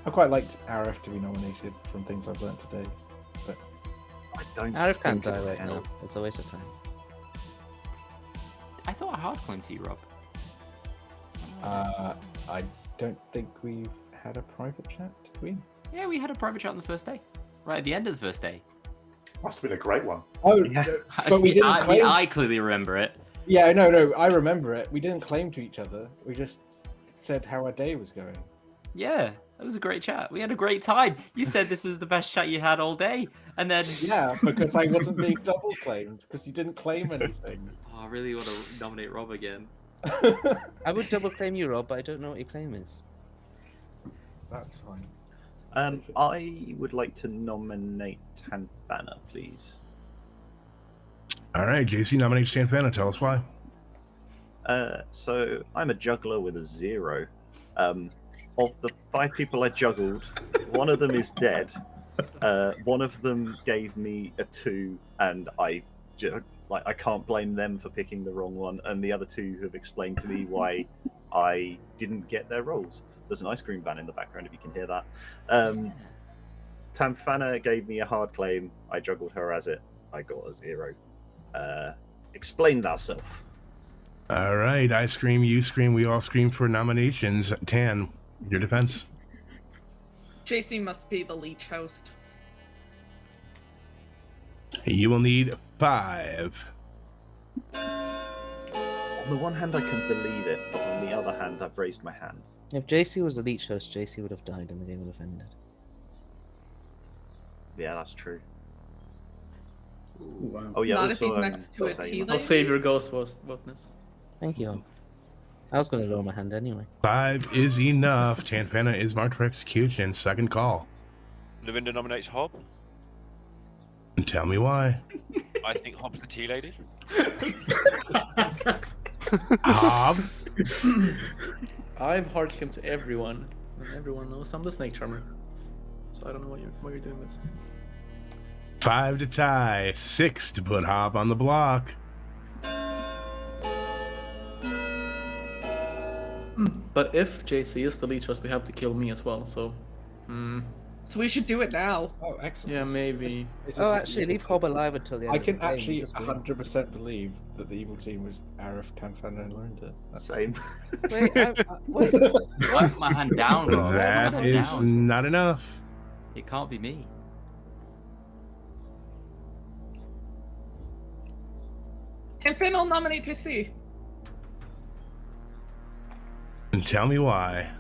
I quite liked Arif to be nominated from things I've learned today. But I don't Arif can't think die it right now. helped. It's a waste of time. I thought I hard claimed to you, Rob. I don't think we've had a private chat, did we? Yeah, we had a private chat on the first day. Right at the end of the first day. Must have been a great one. Oh, Yeah. but we didn't claim. I clearly remember it. Yeah, no, I remember it. We didn't claim to each other. We just said how our day was going. Yeah, that was a great chat. We had a great time. You said this was the best chat you had all day, and then Yeah, because I wasn't being double claimed because you didn't claim anything. Oh, I really want to nominate Rob again. I would double claim you, Rob, but I don't know what your claim is. That's fine. I would like to nominate Tanfana, please. All right, JC nominates Tanfana. Tell us why. So I'm a juggler with a 0. Of the 5 people I juggled, one of them is dead. One of them gave me a 2, and I can't blame them for picking the wrong one. And the other 2 have explained to me why I didn't get their roles. There's an ice cream van in the background if you can hear that. Tanfana gave me a hard claim. I juggled her as it. I got a 0. Explain thyself. All right, I scream, you scream, we all scream for nominations. Tan, your defense. JC must be the leech host. You will need 5. On the one hand, I can believe it, but on the other hand, I've raised my hand. If JC was the leech host, JC would have died and the game would have ended. Yeah, that's true. Ooh, wow. Oh yeah. Not if also, he's next to a Sailor. tea I'll lady. save your ghost voteness. Thank you. I was going to lower my hand anyway. 5 is enough. Tanfana is marked for execution. Second call. Lavinda nominates Hob. And tell me why. I think Hob's the tea lady. Hob? I've hard claimed to everyone, and everyone knows I'm the snake charmer. So I don't know why you're doing this. 5 to tie. 6 to put Hob on the block. But if JC is the leech host, we have to kill me as well. So, So we should do it now. Oh, excellent. yeah, maybe. Oh, actually, leave Hob alive until the end I of can the game. actually Just win. 100% believe that the evil team was Arif, Tanfana, and Lorinda. Same. Wait, wait. I put my hand down, Rob. That My hand is down. not enough. It can't be me. And Finn will nominate JC. And tell me why.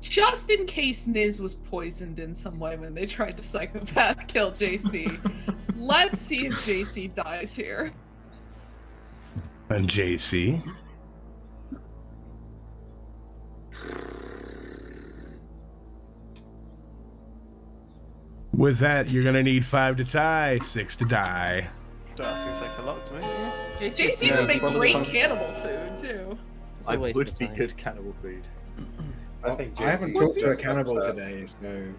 Just in case Niz was poisoned in some way when they tried to psychopath kill JC. Let's see if JC dies here. And JC? With that, you're gonna need 5 to tie, 6 to die. That seems like a lot to me. JC Yeah, would make probably great comes- cannibal food too. It's a I waste would of be time. good cannibal food. I think I haven't JC talked to a just cannibal upset. today, so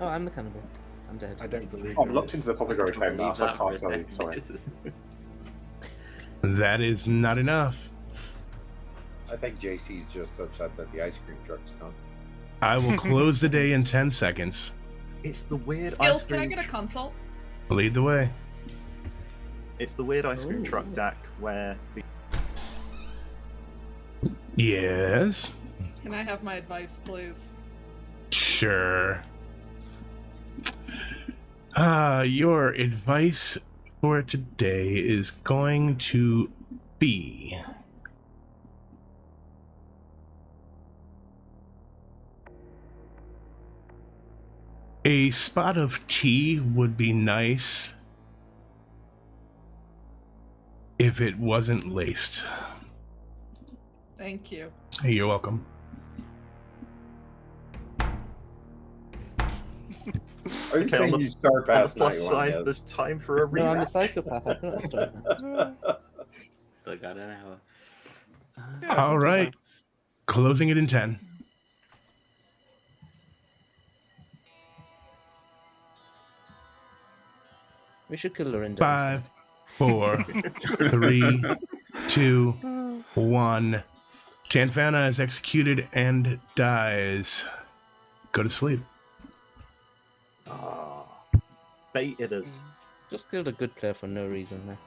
Oh, I'm the cannibal. I'm dead. I don't believe I've there looked is. into the public I claim now, believe so I that for can't a tell you. second. Sorry. That is not enough. I think JC's just upset that the ice cream truck's come. I will close the day in 10 seconds. It's the weird Skills, ice can I cream. get a consult? Lead the way. It's the weird ice cream Ooh. truck deck where the Yes. Can I have my advice, please? Sure. Your advice for today is going to be a spot of tea would be nice if it wasn't laced. Thank you. Hey, you're welcome. Are you Okay, saying on the- you start on the past plus night side, one? there's time for a No, I'm the rematch. psychopath. I couldn't start that. Still got an hour. All right. Closing it in 10. We should kill Lorinda. 5, 4, 3, 2, 1. Tanfana is executed and dies. Go to sleep. Baited us. Just killed a good player for no reason there.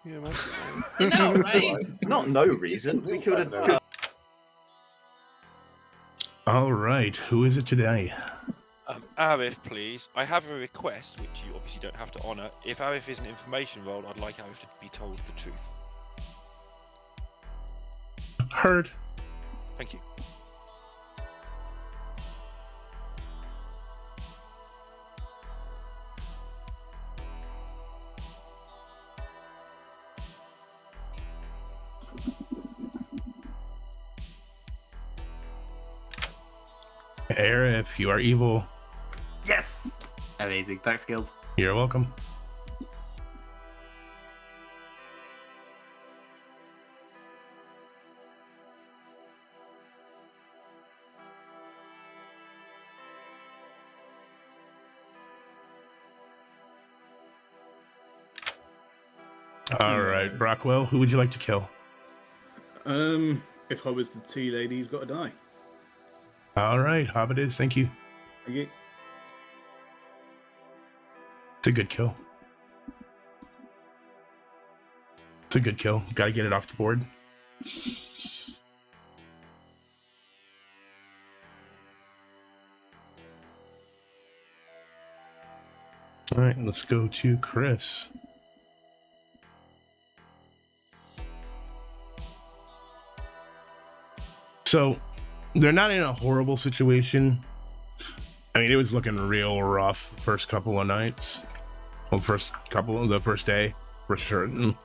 Can you imagine? I know, right? Not no reason. We could have. All right, who is it today? Arif, please. I have a request, which you obviously don't have to honour. If Arif is an information role, I'd like Arif to be told the truth. Heard. Thank you. Arif, you are evil. Yes! Amazing. Thanks, Skills. You're welcome. All right, Brockwell, who would you like to kill? If I was the tea lady, he's got to die. All right, Hobbit is. Thank you. Thank you. It's a good kill. It's a good kill. Gotta get it off the board. All right, let's go to Chris. So, they're not in a horrible situation. I mean, it was looking real rough the first couple of nights. Well, the first day, for certain.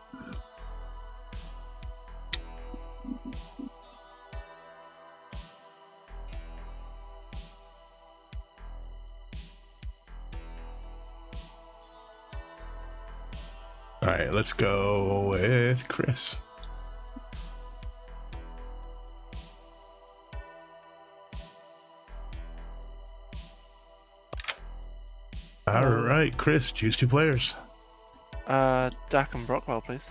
All right, let's go with Chris. All right, Chris, choose 2 players. Dak and Brockwell, please.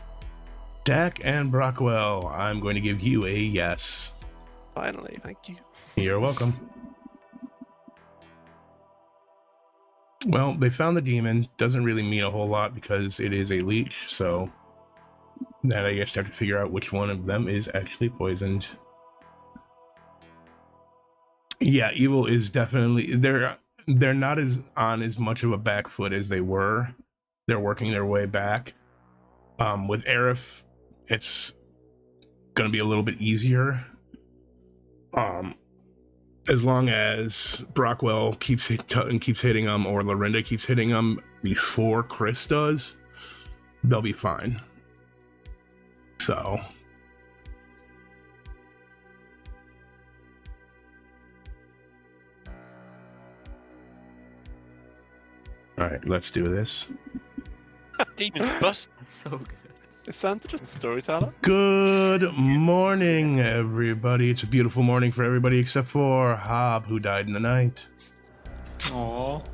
Dak and Brockwell. I'm going to give you a yes. Finally, thank you. You're welcome. Well, they found the demon. Doesn't really mean a whole lot because it is a leech, so that I guess you have to figure out which one of them is actually poisoned. Yeah, evil is definitely they're not as much of a back foot as they were. They're working their way back. With Arif, it's gonna be a little bit easier. As long as Brockwell keeps hitting them, or Lorinda keeps hitting them before Chris does, they'll be fine. So. All right, let's do this. Demon's bust. That's so good. Is Santa just a storyteller? Good morning, everybody. It's a beautiful morning for everybody except for Hob, who died in the night. Aww.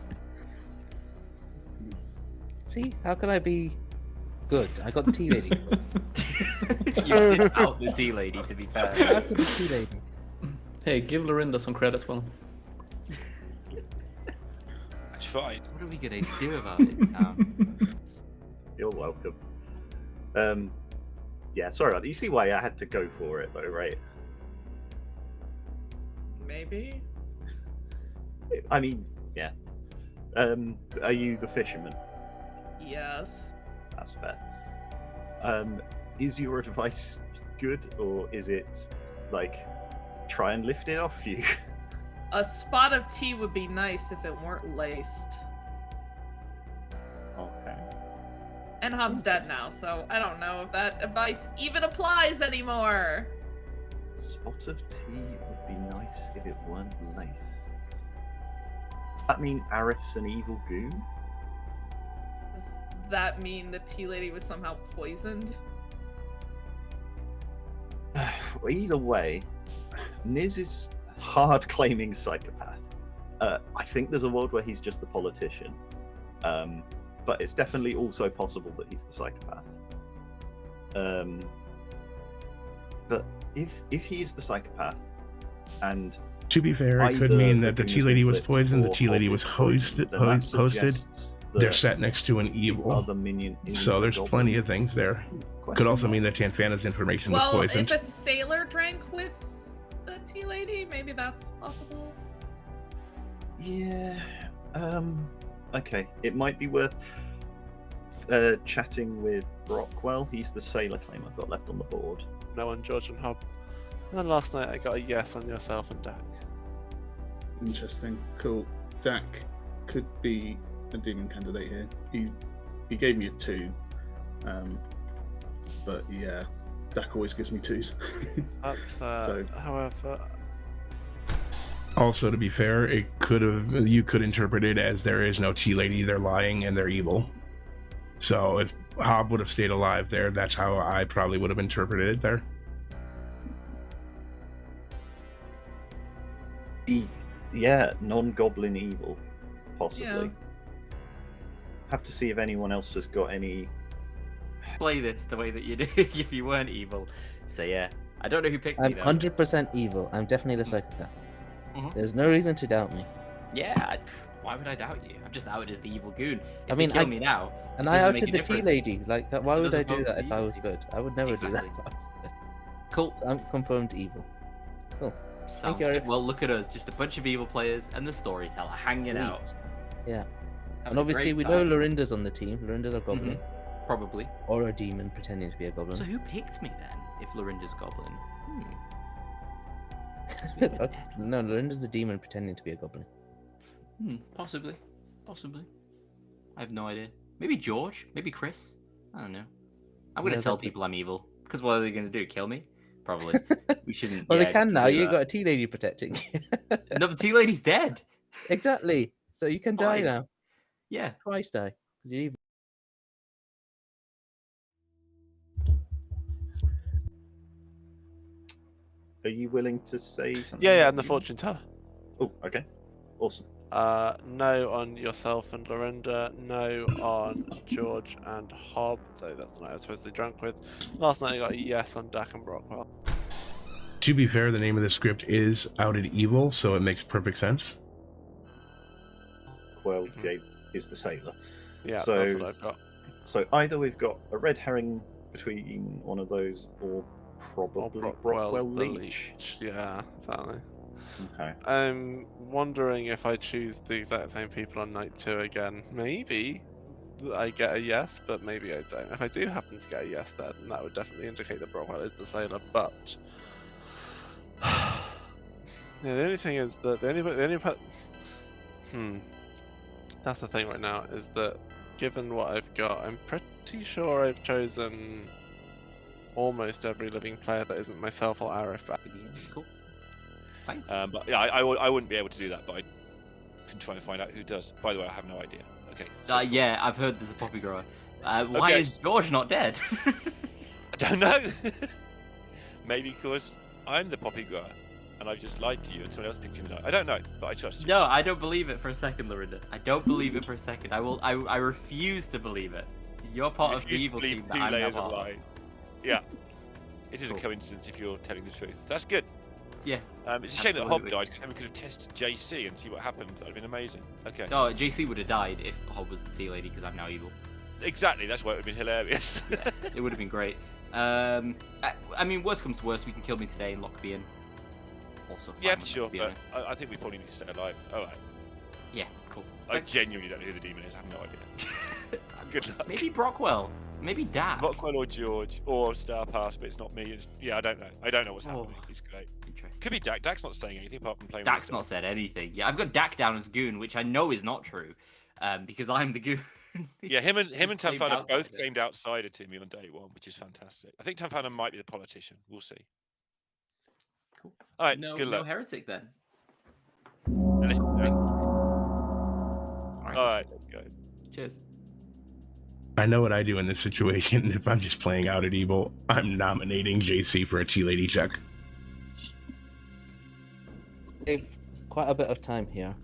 See, how can I be good? I got the tea lady. You did out the tea lady, to be fair. How could the tea lady? Hey, give Lorinda some credit as well. I tried. What are we gonna do about it, Tom? You're welcome. Yeah, sorry about that. You see why I had to go for it, though, right? Maybe. I mean, yeah. Are you the fisherman? Yes. That's fair. Is your advice good, or is it like try and lift it off you? A spot of tea would be nice if it weren't laced. Okay. And Hub's dead now, so I don't know if that advice even applies anymore. Spot of tea would be nice if it weren't laced. Does that mean Arif's an evil goon? Does that mean the tea lady was somehow poisoned? Well, either way, Niz is hard claiming psychopath. I think there's a world where he's just a politician. but it's definitely also possible that he's the psychopath. But if he's the psychopath, and to be fair, it could either mean that the thing tea has lady been was flipped poisoned, the or tea lady Hob was is poisoned, then that hosted. suggests They're that sat next to an the evil. other minion isn't So the there's goblin. plenty of things there. Could Question also mark. mean that Tanfana's information was Well, poisoned. if a sailor drank with the tea lady, maybe that's possible. Yeah. Okay. It might be worth chatting with Brockwell. He's the sailor claim I've got left on the board. No on George and Hob. And then last night I got a yes on yourself and Dak. Interesting. Cool. Dak could be a demon candidate here. He gave me a 2. But yeah, Dak always gives me 2s. That's however. Also, to be fair, you could interpret it as there is no tea lady, they're lying and they're evil. So if Hob would have stayed alive there, that's how I probably would have interpreted it there. Yeah, non-goblin evil, possibly. Yeah. Have to see if anyone else has got any. Play this the way that you do if you weren't evil. So yeah, I don't know who picked I'm me though. 100% evil. I'm definitely the psychopath. Mhm. There's no reason to doubt me. Yeah, why would I doubt you? I'm just outed as the evil goon. If I mean, they kill me now, And it I doesn't make outed a the tea difference. lady. Like, why It's would I another do vote that for if I you, was Steve. good? I would never do that Exactly. if I was good. Cool. So I'm confirmed evil. Cool. Sounds you, good. Arif. Well, look at us, just a bunch of evil players and the storyteller hanging Sweet. out. Yeah. Having And a obviously, great we know time. Lorinda's on the team. Lorinda's a goblin. Probably. Or a demon pretending to be a goblin. So who picked me then? If Lorinda's goblin? No, Lorinda's the demon pretending to be a goblin. Possibly. Possibly. I have no idea. Maybe George? Maybe Chris? I don't know. I'm gonna Yeah, tell that- people I'm evil. Because what are they gonna do? Kill me? Probably. We shouldn't. Well, yeah, they can now. do You've that. got a tea lady protecting you. No, the tea lady's dead. Exactly. So you can die Fine. now. Yeah. Twice die. 'Cause you're evil. Are you willing to say something? Yeah, and the fortune teller. Oh, okay. Awesome. No on yourself and Lorinda. No on George and Hob. So that's the night I was supposed to be drunk with. Last night I got a yes on Dak and Brockwell. To be fair, the name of the script is Outed Evil, so it makes perfect sense. Well, is the sailor. Yeah, so, that's what I've got. So either we've got a red herring between one of those, or probably Brockwell the Leach. Yeah, exactly. Okay. I'm wondering if I choose the exact same people on night 2 again. Maybe I get a yes, but maybe I don't. If I do happen to get a yes, then that would definitely indicate that Brockwell is the sailor. But yeah, the only thing is that that's the thing right now, is that given what I've got, I'm pretty sure I've chosen almost every living player that isn't myself or Arif back. Cool. Thanks. But yeah, I wouldn't be able to do that, but I can try and find out who does. By the way, I have no idea. Okay. Yeah, I've heard there's a poppy grower. Why Okay. is George not dead? I don't know. Maybe because I'm the poppy grower and I've just lied to you and someone else picked you. I don't know, but I trust you. No, I don't believe it for a second, Lorinda. I don't believe it for a second. I refuse to believe it. You're part of the Refuse to evil believe team that two I'm now layers of part of. lies. Yeah. It is a coincidence if you're telling the truth. That's good. Yeah. It's a shame that Hob absolutely. died because then we could have tested JC and see what happened. That'd have been amazing. Okay. No, JC would have died if Hob was the tea lady because I'm now evil. Exactly. That's why it would have been hilarious. Yeah, it would have been great. I mean, worst comes to worst, we can kill me today and lock me in. Also, fine Yeah, with that, sure, to be but honest. I think we probably need to stay alive. All right. Yeah, cool. I genuinely don't know who the demon is. I have no idea. Good luck. Maybe Brockwell. Maybe Dak. Rockwell or George or Star Pass, but it's not me. I don't know. I don't know what's happening. It's great. Interesting. Could be Dak. Dak's not saying anything apart from playing. Dak's wisdom. not said anything. Yeah, I've got Dak down as goon, which I know is not true, because I'm the goon. Yeah, him and claimed Tanfana both outsider. claimed outsider to me on day one, which is fantastic. I think Tanfana might be the politician. We'll see. Cool. All right. No, good no luck. heretic then. Unless- All All right. Let's go. Cheers. I know what I do in this situation. If I'm just playing Outed Evil, I'm nominating JC for a tea lady check. Save quite a bit of time here,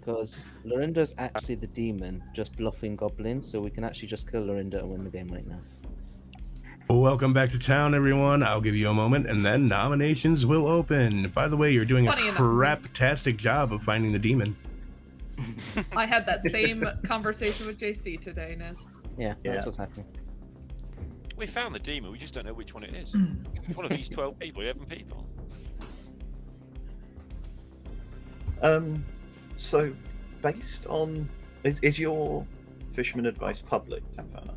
because Lorinda's actually the demon, just bluffing goblins, so we can actually just kill Lorinda and win the game right now. Welcome back to town, everyone. I'll give you a moment, and then nominations will open. By the way, you're doing Funny a enough, crap-tastic job of finding the demon. I had that same conversation with JC today, Nez. Yeah, that's Yeah. what's happening. We found the demon. We just don't know which one it is. It's one of these 12 people, 11 people. So, based on is your fisherman advice public, Tamfana?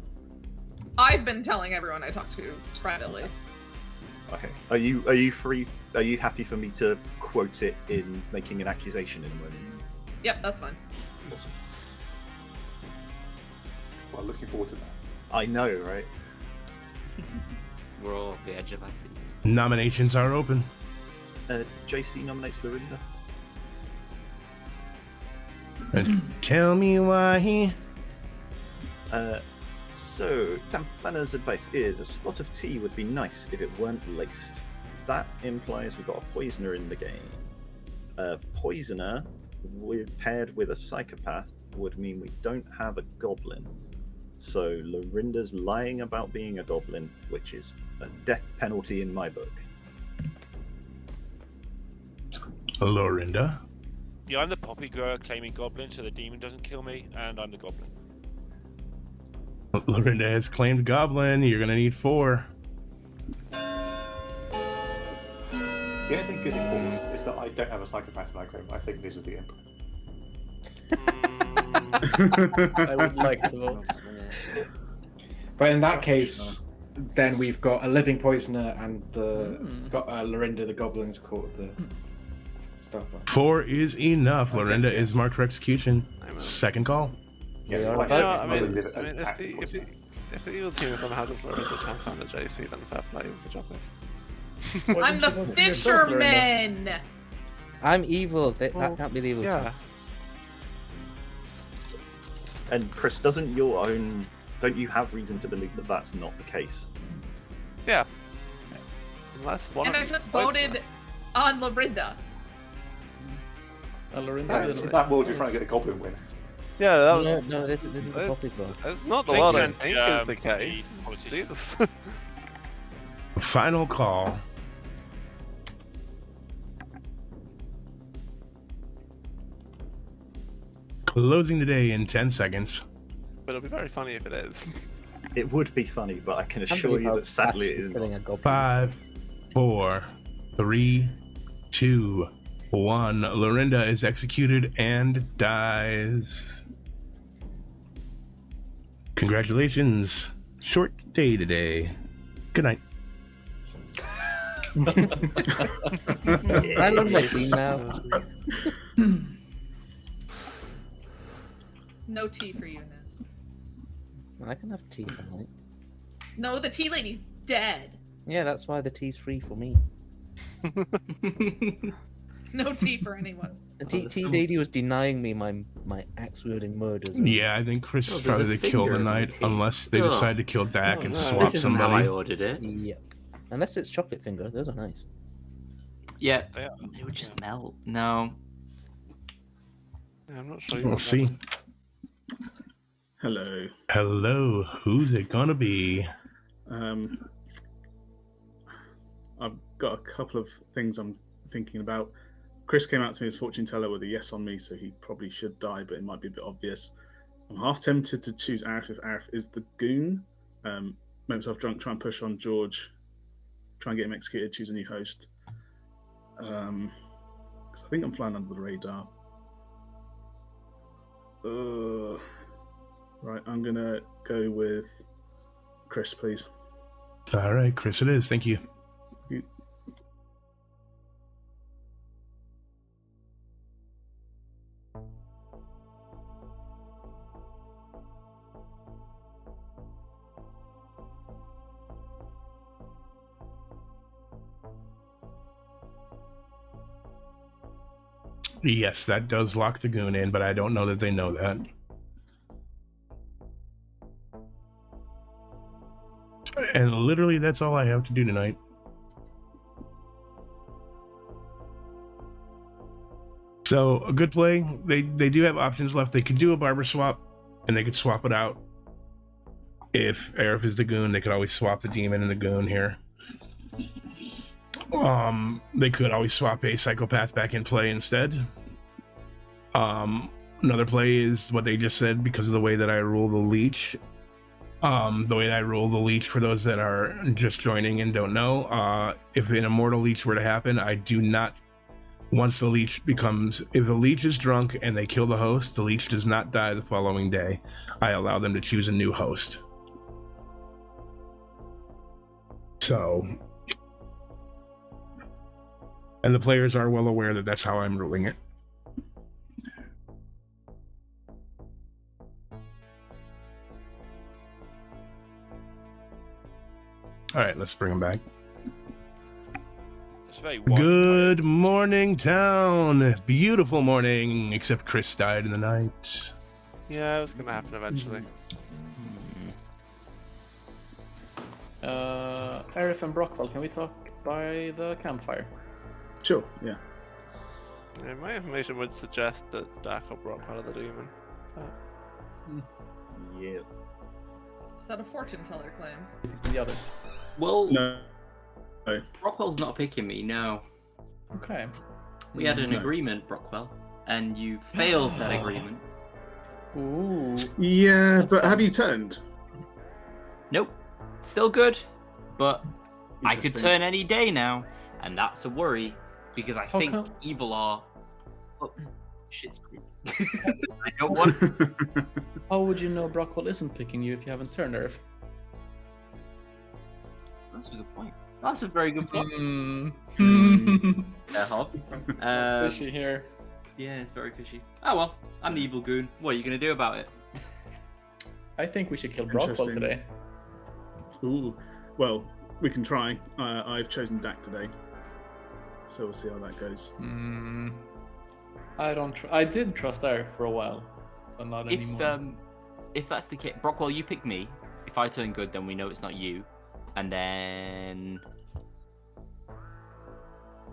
I've been telling everyone I talk to privately. Okay. Are you free? Are you happy for me to quote it in making an accusation in a moment? Yep, that's fine. Awesome. Well, looking forward to that. I know, right? We're all at the edge of our seats. Nominations are open. JC nominates Lorinda. And tell me why. So, Tamfana's advice is a spot of tea would be nice if it weren't laced. That implies we've got a poisoner in the game. A poisoner paired with a psychopath would mean we don't have a goblin. So Lorinda's lying about being a goblin, which is a death penalty in my book. Lorinda. Yeah, I'm the poppy grower claiming goblin, so the demon doesn't kill me, and I'm the goblin. Lorinda has claimed goblin. You're gonna need 4. The only thing gives it pause is that I don't have a psychopath in my group. I think this is the imp. I would like to vote. But in that case, then we've got a living poisoner and got Lorinda the goblin's caught the stuff. 4 is enough. I Lorinda guess, yeah. is marked for execution. Second call. We Yeah, are I about- said I I'd mean, rather live it I mean, as if active the poisoning. evil team somehow does Lorinda Tamfana JC, then fair play with the job list. I'm the fisherman! I'm evil. That Well, can't be the evil. Yeah. team. And Chris, don't you have reason to believe that that's not the case? Yeah. Unless one And of I you just is poisoner. voted on Lorinda. Lorinda didn't. That will just trying to get a goblin win. Yeah, that was. No, this is the poppy It's, girl. it's not the Makes one I sense, think yeah, is the case. the politician. Jesus. Final call. Closing the day in 10 seconds. But it'll be very funny if it is. It would be funny, but I can Can't assure believe you how that sadly it fast isn't. killing a goblin. 5, 4, 3, 2, 1. Lorinda is executed and dies. Congratulations. Short day today. Good night. I love my team now. No tea for you, Nez. I can have tea tonight. No, the tea lady's dead. Yeah, that's why the tea's free for me. No tea for anyone. The tea lady was denying me my axe wielding murders. Yeah, I think Chris is probably the kill of the night, unless they Oh. decide to kill Dak and swap This isn't how I somebody. ordered it. Yep. Unless it's chocolate finger, those are nice. Yeah, Yeah. it would just melt. No. Yeah, I'm not sure. We'll see. Hello. Hello, who's it gonna be? I've got a couple of things I'm thinking about. Chris came out to me as fortune teller with a yes on me, so he probably should die, but it might be a bit obvious. I'm half tempted to choose Arif if Arif is the goon. Make myself drunk, try and push on George, try and get him executed, choose a new host. Because I think I'm flying under the radar. Right, I'm gonna go with Chris, please. All right, Chris it is. Thank you. Yes, that does lock the goon in, but I don't know that they know that. And literally, that's all I have to do tonight. So a good play. They do have options left. They could do a barber swap, and they could swap it out. If Aerith is the goon, they could always swap the demon and the goon here. They could always swap a psychopath back in play instead. Another play is what they just said, because of the way that I rule the leech. The way I rule the leech, for those that are just joining and don't know, if an immortal leech were to happen, I do not. Once the leech becomes, if the leech is drunk and they kill the host, the leech does not die the following day. I allow them to choose a new host. So, and the players are well aware that that's how I'm ruling it. All right, let's bring them back. It's very Good morning, town. Beautiful morning, except Chris died in the night. Yeah, it was gonna happen eventually. Aerith and Brockwell, can we talk by the campfire? Sure, yeah. Yeah, my information would suggest that Dark or Brockwell are the demon. Yeah. Is that a fortune teller claim? The other. Well, No. Brockwell's not picking me, no. Okay. We had an No. agreement, Brockwell, and you failed that agreement. Ooh. Yeah, That's but fun. have you turned? Nope. Still good, but I could Interesting. turn any day now, and that's a worry, because I How think come? evil are... Oh, shit's creep. I don't want... How would you know Brockwell isn't picking you if you haven't turned Aerith? That's a good point. That's a very good point. Hmm. Hobbs. It's fishy here. Yeah, it's very fishy. Oh well, I'm the evil goon. What are you gonna do about it? I think we should kill Brockwell Interesting. today. Ooh, well, we can try. I've chosen Dak today, so we'll see how that goes. Hmm. I don't. I did trust Aerith for a while, but not anymore. If that's the case, Brockwell, you pick me. If I turn good, then we know it's not you, and then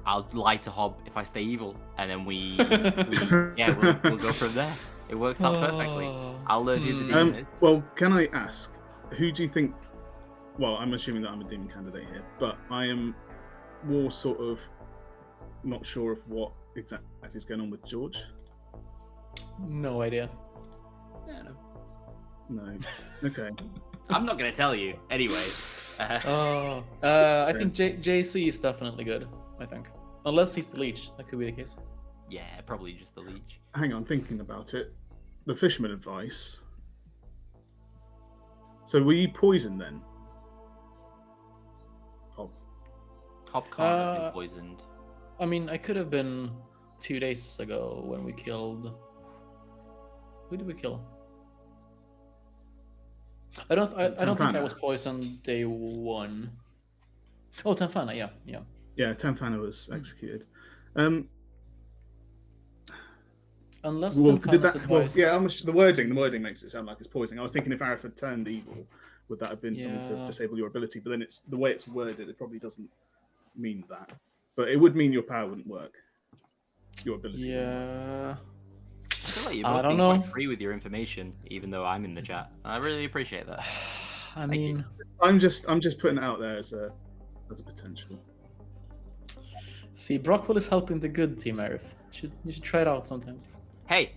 I'll lie to Hob if I stay evil, and then we'll go from there. It works out perfectly. I'll learn who the demon is. Well, can I ask, who do you think? Well, I'm assuming that I'm a demon candidate here, but I am more sort of not sure of what exactly is going on with George. No idea. Yeah, no. No. Okay. I'm not gonna tell you anyway. I think JC is definitely good. I think, unless he's the leech, that could be the case. Yeah, probably just the leech. Hang on, thinking about it. The fisherman advice. So were you poisoned then? Oh. Hob can't have been poisoned. I mean, I could have been 2 days ago when we killed. Who did we kill? I don't think I Tanfana. was poisoned day 1. Oh, Tanfana, yeah. Yeah, Tanfana was executed. Unless Well, Tanfana's advice. yeah, the wording makes it sound like it's poisoning. I was thinking if Aerith had turned evil, would that have been something to Yeah. disable your ability? But then it's the way it's worded, it probably doesn't mean that. But it would mean your power wouldn't work. Your ability. Yeah. I feel like you're I both don't being know. quite free with your information, even though I'm in the chat. I really appreciate that. I Thank you. mean, I'm just putting it out there as a potential. see, Brockwell is helping the good team, Aerith. You should try it out sometimes. Hey,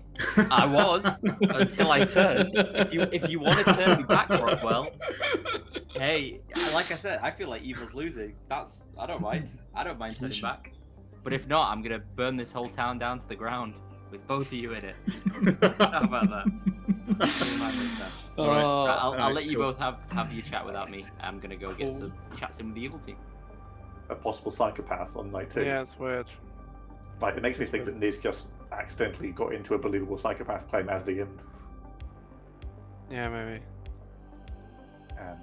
I was until I turned. If you want to turn me back, Brockwell, hey, like I said, I feel like evil's losing. I don't mind. I don't mind turning back. But if not, I'm gonna burn this whole town down to the ground with both of you in it. How about that? I'll let you cool. both have your chat without me. I'm gonna go get some chats in with the evil team. A possible psychopath on night 2. Yeah, it's weird. Like, it makes me think that Niz just accidentally got into a believable psychopath claim as the imp. Yeah, maybe.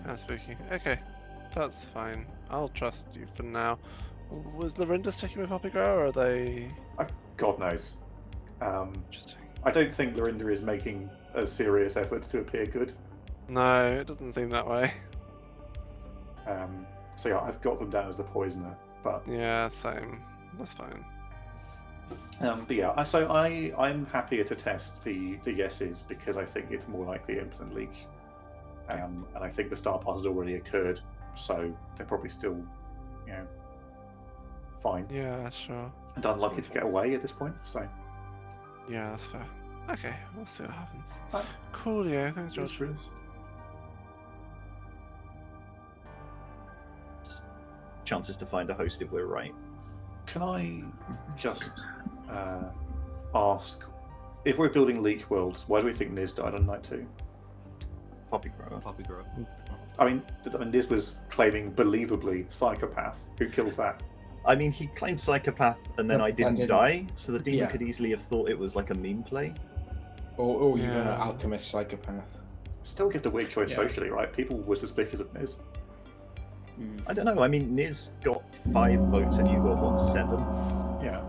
That's spooky. Okay, that's fine. I'll trust you for now. Was Lorinda sticking with Hoppygrow, or are they? God knows. Interesting. I don't think Lorinda is making a serious efforts to appear good. No, it doesn't seem that way. So yeah, I've got them down as the poisoner, but Yeah, same. That's fine. But yeah, I'm happier to test the yeses because I think it's more likely imp than leech. And I think the star pass has already occurred, so they're probably still, fine. Yeah, sure. And unlucky to get away at this point, so. Yeah, that's fair. Okay, we'll see what happens. Right. Coolio, thanks, George. Chances to find a host if we're right. Can I just ask, if we're building leech worlds, why do we think Niz died on night 2? Poppy grower. Poppy grower. I mean, Niz was claiming believably psychopath. Who kills that? I mean, he claimed psychopath, and then No, I that didn't didn't- die, so the demon Yeah. could easily have thought it was like a meme play. Or even an Yeah. alchemist psychopath. Still gives a weird choice Yeah. socially, right? People were suspicious of Niz. I don't know. I mean, Niz got 5 votes, and you got 7. Yeah.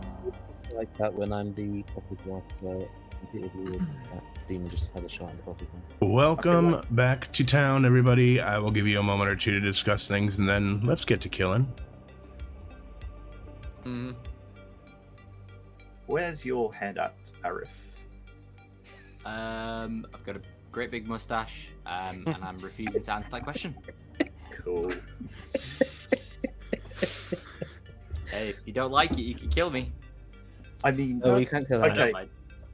I like that when I'm the poppy dwarf, so I completely agree with that. Demon just had a shot at the poppy dwarf. Welcome back to town, everybody. I will give you a moment or two to discuss things, and then let's get to killing. Where's your head at, Arif? I've got a great big mustache, and I'm refusing to answer that question. Cool. Hey, if you don't like it, you can kill me. I mean, Oh, you can't kill that. okay.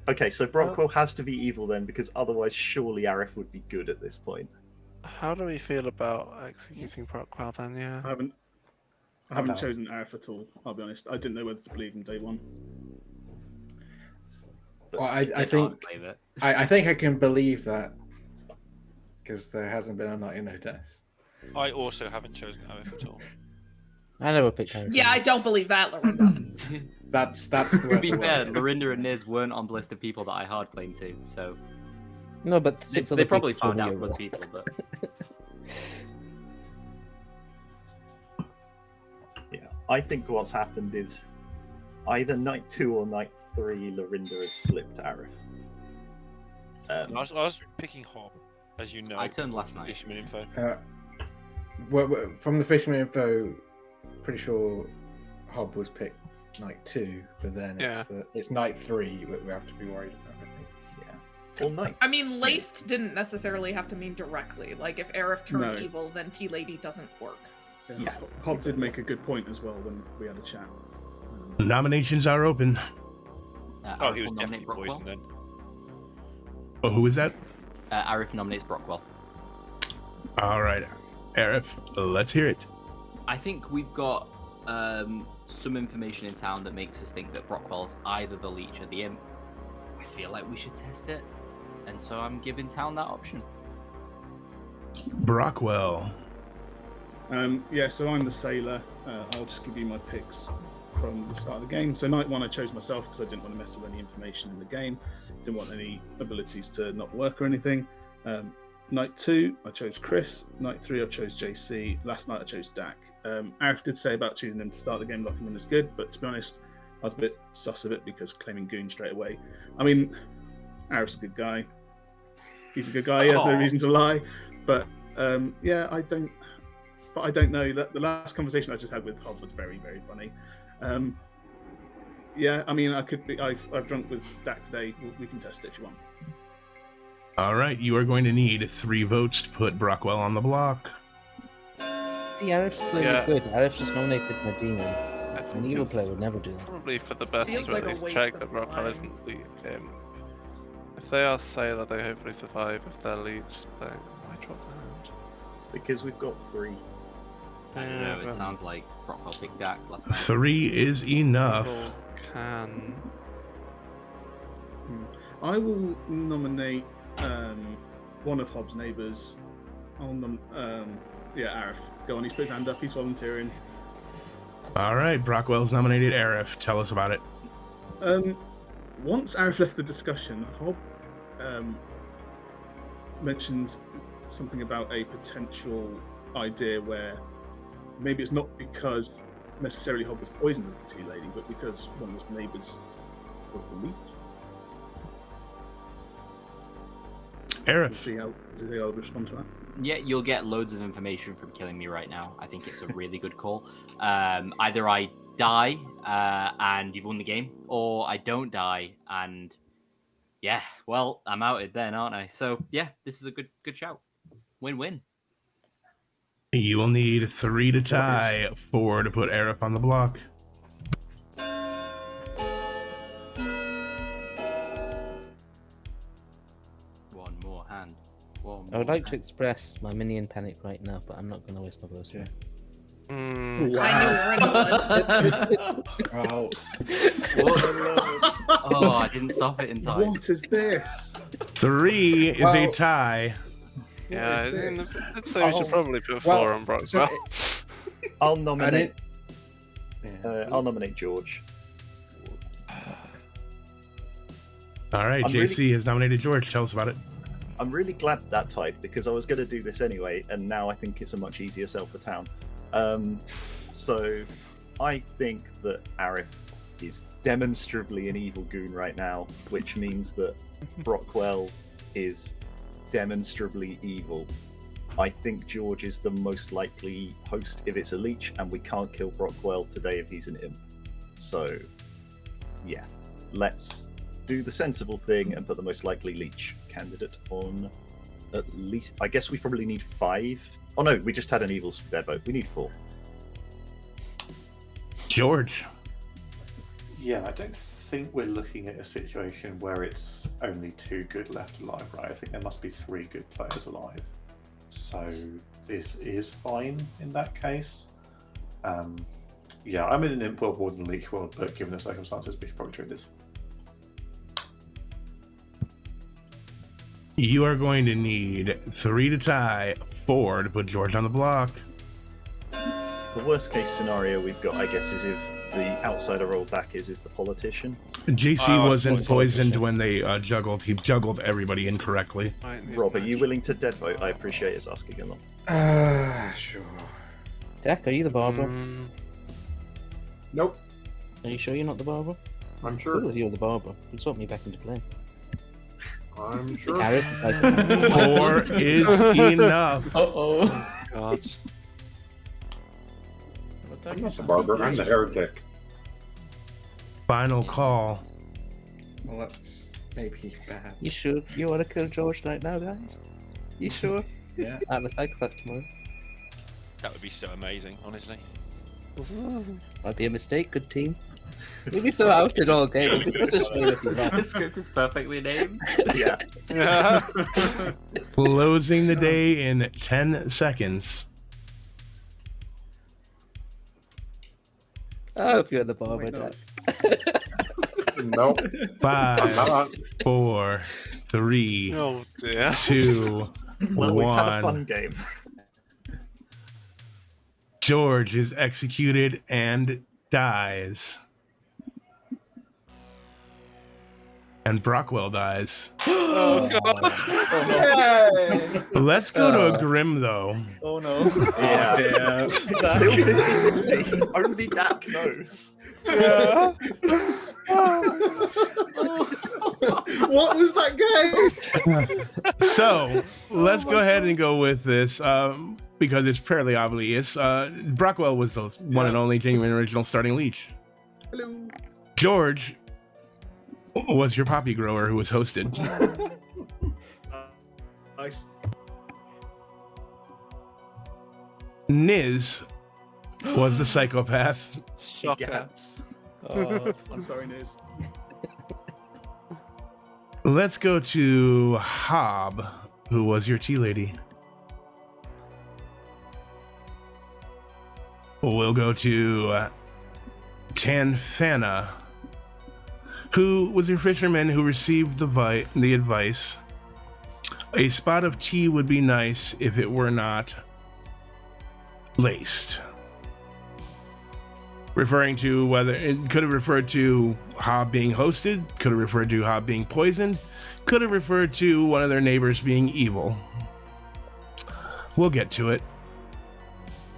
Okay, so Brockwell has to be evil then, because otherwise, surely Arif would be good at this point. How do we feel about executing Brockwell then? Yeah. I haven't No. chosen Arif at all. I'll be honest. I didn't know whether to believe him day one. But Well, I I think can't believe it. I think I can believe that because there hasn't been a night in no death. I also haven't chosen Arif at all. I never picked Harry. Yeah, I don't believe that, Lorinda. That's the To be the fair, word. Lorinda and Niz weren't on the list of people that I hard claimed to, so No, but they, 6 they other probably people found told out me from you other people. But yeah, I think what's happened is either night 2 or night 3, Lorinda has flipped Arif. I was picking Hob, as you know. I turned last night. Fishman info. From the Fisherman info, pretty sure Hob was picked night 2, but then it's night 3 that we have to be worried about. I think. Yeah. Well, night. I mean, laced didn't necessarily have to mean directly. Like, if Aerith turned No. evil, then T-Lady doesn't work. Yeah. Hob did make a good point as well when we had a chat. Nominations are open. Oh, Arif he was will definitely nominate Brockwell. poisoned then. Oh, who is that? Arif nominates Brockwell. All right, Arif, let's hear it. I think we've got some information in town that makes us think that Brockwell's either the Leech or the Imp. I feel like we should test it, and so I'm giving town that option. Brockwell. Yeah, so I'm the sailor. I'll just give you my picks from the start of the game. So night 1 I chose myself because I didn't want to mess with any information in the game. Didn't want any abilities to not work or anything. Night 2 I chose Chris. Night 3 I chose JC. Last night I chose Dak. Arif did say about choosing him to start the game, locking him in is good, but to be honest, I was a bit sus of it because claiming Goon straight away. I mean, Arif's a good guy. He's a good guy. He has no reason to lie. But yeah, I don't know. That the last conversation I just had with Hob was very, very funny. Yeah, I mean, I could be. I've drunk with Dak today. We can test it if you want. All right, you are going to need 3 votes to put Brockwell on the block. See, Arif's clearly good. Arif's just nominated my demon. An evil it's player would never do that. Probably for the best feels to like at a least waste check of that Brockwell time. isn't the Imp. If they are Sailor, they hopefully survive. If they're Leech, they might drop the hand. Because we've got 3. I don't know. It but sounds like Brockwell picked Dak last night. 3 is enough. people can. I will nominate one of Hobbs' neighbours. Arif. Go on, he's put his hand up, he's volunteering. All right, Brockwell's nominated Arif. Tell us about it. Once Arif left the discussion, Hob mentioned something about a potential idea where maybe it's not because necessarily Hob was poisoned as the tea lady, but because one of his neighbours was the leech. Arif. See how I'll respond to that. Yeah, you'll get loads of information from killing me right now. I think it's a really good call. Either I die and you've won the game, or I don't die and yeah, well, I'm outed then, aren't I? So yeah, this is a good shout. Win-win. You will need 3 to tie, 4 to put Aerith on the block. One more hand. I would like to express my minion panic right now, but I'm not going to waste my voice. Yeah. I knew we're in Wow. Oh, I didn't stop it in time. What is this? 3 is a tie. Yeah, I'd say we should probably put 4 on Brockwell. So I'll nominate. I'll nominate George. All right, I'm JC has nominated George. Tell us about it. I'm really glad that type because I was going to do this anyway, and now I think it's a much easier sell for town. So I think that Aerith is demonstrably an evil goon right now, which means that Brockwell is demonstrably evil. I think George is the most likely host if it's a leech, and we can't kill Brockwell today if he's an imp. So, yeah, let's do the sensible thing and put the most likely leech candidate on at least. I guess we probably need 5. Oh no, we just had an evil dead vote. We need 4. George. Yeah, I don't think we're looking at a situation where it's only 2 good left alive, right? I think there must be 3 good players alive. So this is fine in that case. Yeah, I'm in an imp world more than leech world, but given the circumstances, we should probably treat this. You are going to need 3 to tie, 4 to put George on the block. The worst case scenario we've got, I guess, is if the outsider roll back is the politician. JC wasn't poisoned when they juggled. He juggled everybody incorrectly. Rob, are you willing to dead vote? I appreciate us asking a lot. Sure. Dak, are you the barber? Nope. Are you sure you're not the barber? I'm sure. Cool if you're the barber. You sort me back into play. I'm sure. 4 is enough. Uh-oh. God. I'm not the barber, I'm the heretic. Final call. Well, that's maybe bad. You sure you want to kill George right now, guys? You sure? Yeah. I'm a psychopath tomorrow. That would be so amazing, honestly. Might be a mistake, good team. We'd be so outed all game. It'd be such a shame if you The lost. script is perfectly named. Yeah. Closing the day in 10 seconds. I hope you're the barber, Dak. Nope. 5, 4, 3, Oh dear. 2, Well, we've had a 1. fun game. George is executed and dies. And Brockwell dies. Oh god. Let's go to a Grim, though. Oh no. Yeah. Dear. Still 50-50. Only Dak knows. Yeah. What was that game? So let's go ahead and go with this because it's fairly obvious. Brockwell was the one and only genuine original starting leech. Hello. George was your poppy grower who was hosted. Nice. Niz was the psychopath. Shocker. Gats. I'm sorry, Niz. Let's go to Hob, who was your tea lady. We'll go to Tanfana, who was your fisherman who received the advice. A spot of tea would be nice if it were not laced. Referring to whether it could have referred to Hob being hosted, could have referred to Hob being poisoned, could have referred to one of their neighbors being evil. We'll get to it.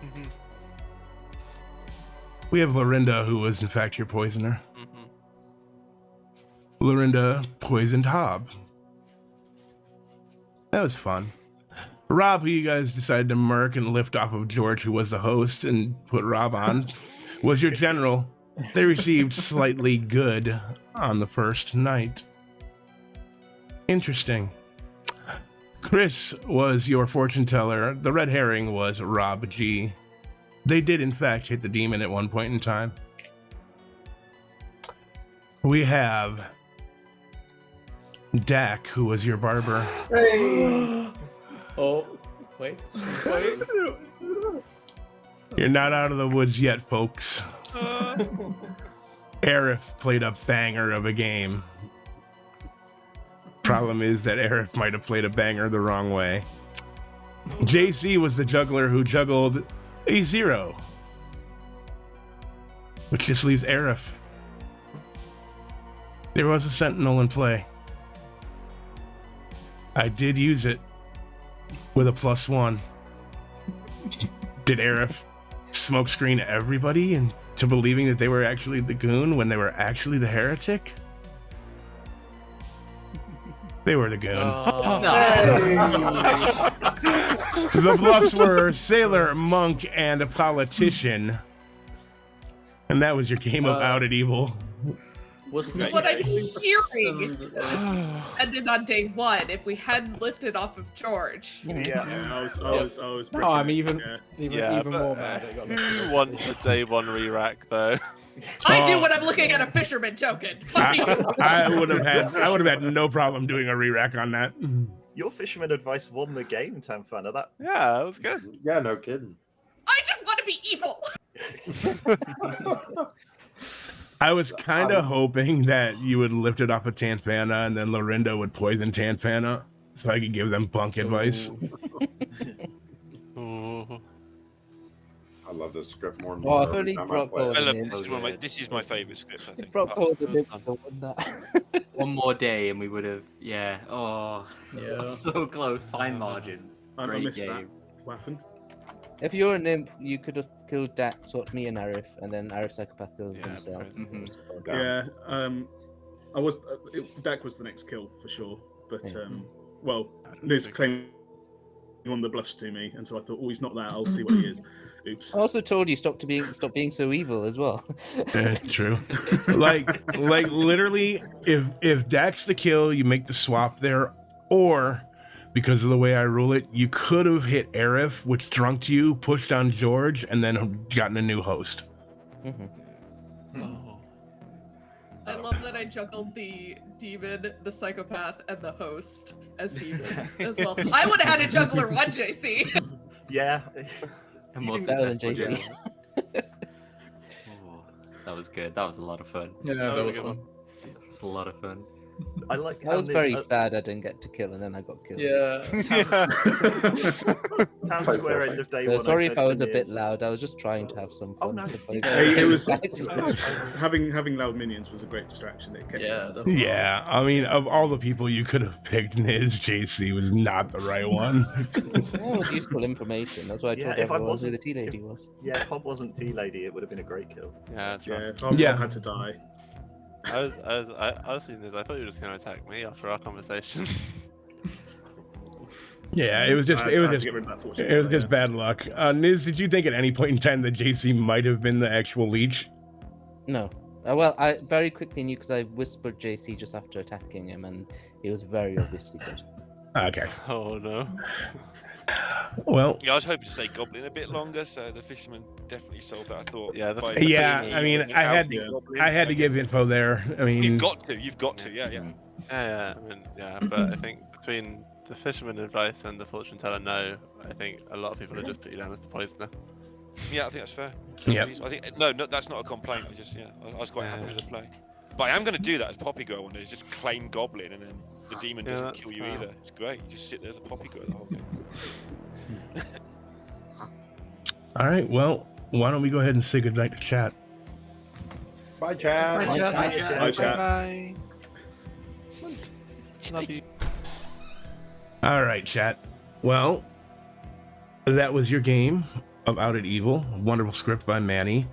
Mhm. We have Lorinda, who was in fact your poisoner. Mhm. Lorinda poisoned Hob. That was fun. Rob, who you guys decided to murk and lift off of George, who was the host, and put Rob on, was your general. They received slightly good on the first night. Interesting. Chris was your fortune teller. The red herring was Rob G. They did, in fact, hit the demon at one point in time. We have Dak, who was your barber. Hey. Oh, wait. You're not out of the woods yet, folks. Arif played a banger of a game. Problem is that Arif might have played a banger the wrong way. JC was the juggler who juggled a 0, which just leaves Arif. There was a sentinel in play. I did use it with a +1. Did Arif smokescreen everybody into believing that they were actually the goon when they were actually the heretic? They were the goon. The bluffs were sailor, monk, and a politician. And that was your game of Out at Evil. Was This is what I'm hearing. This ended on day 1. If we hadn't lifted off of George. I was. No, I'm even but, more mad. Who won the day 1 re-rack though? I do when I'm looking at a fisherman token. Fuck you. I would have had no problem doing a re-rack on that. Your fisherman advice won the game, Tamfana. That that was good. Yeah, no kidding. I just want to be evil. I was kind of hoping that you would lift it off of Tanfana and then Lorinda would poison Tanfana so I could give them bunk advice. I love this script more and Oh, more. I've every only time I brought play it. I love this. This is my favourite script, I think. One more day and we would have, yeah. Oh, Yeah. so close. Fine margins. I Great missed that. game. What happened? If you're an imp, you could have killed Dak, swapped me and Arif, and then Arif psychopath kills himself. Yeah, I was. Dak was the next kill for sure, but well, Liz claimed on the bluffs to me, and so I thought, oh, he's not that. I'll see what he is. Oops. I also told you stop being so evil as well. True. Like literally, if Dak's the kill, you make the swap there, or because of the way I rule it, you could have hit Arif, which drunked you, pushed on George, and then gotten a new host. I love that I juggled the demon, the psychopath, and the host as demons as well. I would have had a juggler 1, JC. Yeah. And more better than successful, JC. yeah. Oh, that was good. That was a lot of fun. Yeah, that was fun. It's a lot of fun. I like. I was very sad I didn't get to kill, and then I got killed. Yeah. Town Square end of day 1. Sorry if I was a bit Niz. loud. I was just trying to have some fun. no. It was having loud minions was a great distraction. It kept Yeah, I mean, of all the people you could have picked, Niz, JC was not the right one. That was useful information. That's why I told if I everyone who wasn't, the tea lady was. Yeah, if Hob wasn't tea lady, it would have been a great kill. Yeah, that's right. If I had to die. I honestly, Niz, I thought you were just going to attack me after our conversation. Yeah, it was just bad luck. Niz, did you think at any point in time that JC might have been the actual leech? No. Well, I very quickly knew because I whispered JC just after attacking him, and he was very obviously good. Okay. Oh no. Well, yeah, I was hoping to stay goblin a bit longer, so the fisherman definitely solved that. I thought. Yeah, I mean, I had to give info there. I mean, you've got to, yeah. Yeah, I mean, yeah, but I think between the fisherman advice and the fortune teller no, I think a lot of people have just put you down as the poisoner. Yeah, I think that's fair. Yeah. I think no, that's not a complaint. I was quite happy with the play. But I am going to do that as Poppy Girl one day, is just claim Goblin and then the demon doesn't kill you either. It's great. You just sit there as a Poppy Girl the whole game. All right, well, why don't we go ahead and say goodnight to chat? Bye, chat. Bye, chat. Bye, chat. Bye. Love you. All right, chat. Well, that was your game of Out at Evil. A wonderful script by Manny.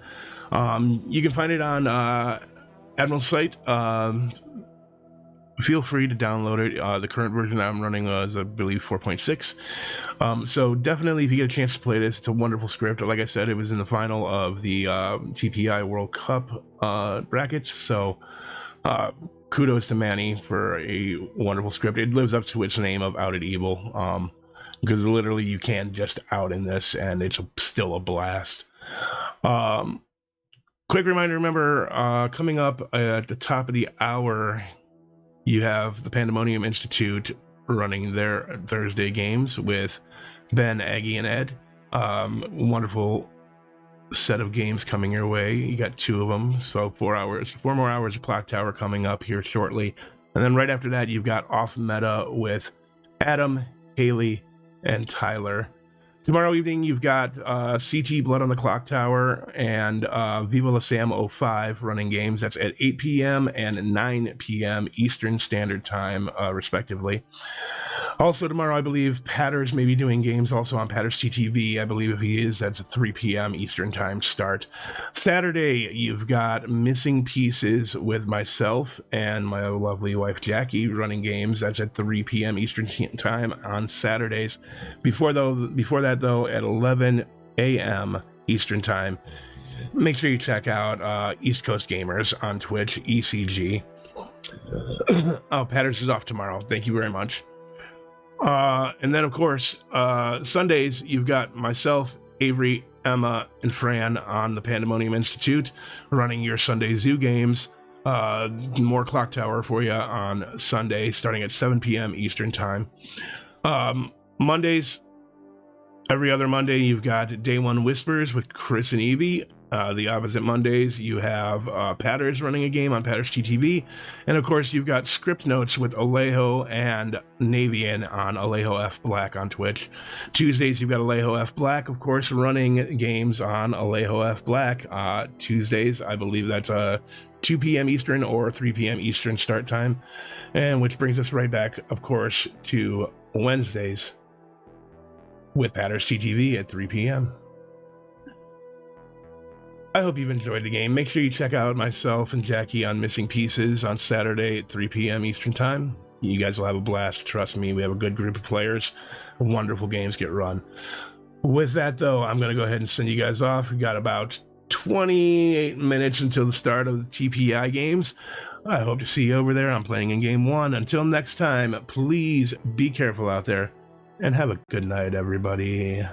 You can find it on Admiral's site. feel free to download it. The current version I'm running is, I believe, 4.6. So definitely, if you get a chance to play this, it's a wonderful script. Like I said, it was in the final of the TPI World Cup brackets. So kudos to Manny for a wonderful script. It lives up to its name of Out at Evil, because literally you can just out in this, and it's still a blast. Quick reminder, remember, coming up at the top of the hour, you have the Pandemonium Institute running their Thursday games with Ben, Aggie, and Ed. Wonderful set of games coming your way. You got 2 of them, so 4 more hours of Clocktower coming up here shortly. And then right after that, you've got Off Meta with Adam, Haley, and Tyler. Tomorrow evening, you've got CT Blood on the Clocktower and Viva La Sam 05 running games. That's at 8 p.m. and 9 p.m. Eastern Standard Time, respectively. Also tomorrow, I believe Patters may be doing games also on Patters TTV. I believe if he is, that's a 3 p.m. Eastern Time start. Saturday, you've got Missing Pieces with myself and my lovely wife Jackie running games. That's at 3 p.m. Eastern Time on Saturdays. Before that, though, at 11 a.m. Eastern Time, make sure you check out East Coast Gamers on Twitch, ECG. Oh, Patters is off tomorrow. Thank you very much. And then, of course, Sundays, you've got myself, Avery, Emma, and Fran on the Pandemonium Institute running your Sunday Zoo games. More Clocktower for you on Sunday, starting at 7 p.m. Eastern Time. Mondays, every other Monday, you've got Day One Whispers with Chris and Evie. The opposite Mondays, you have Patters running a game on Patters TTV. And of course, you've got Script Notes with Alejo and Navian on Alejo F Black on Twitch. Tuesdays, you've got Alejo F Black, of course, running games on Alejo F Black. Tuesdays, I believe that's 2 p.m. Eastern or 3 p.m. Eastern start time. And which brings us right back, of course, to Wednesdays with Patters TTV at 3 p.m. I hope you've enjoyed the game. Make sure you check out myself and Jackie on Missing Pieces on Saturday at 3 p.m. Eastern Time. You guys will have a blast. Trust me, we have a good group of players. Wonderful games get run. With that, though, I'm going to go ahead and send you guys off. We've got about 28 minutes until the start of the TPI games. I hope to see you over there. I'm playing in Game 1. Until next time, please be careful out there, and have a good night, everybody.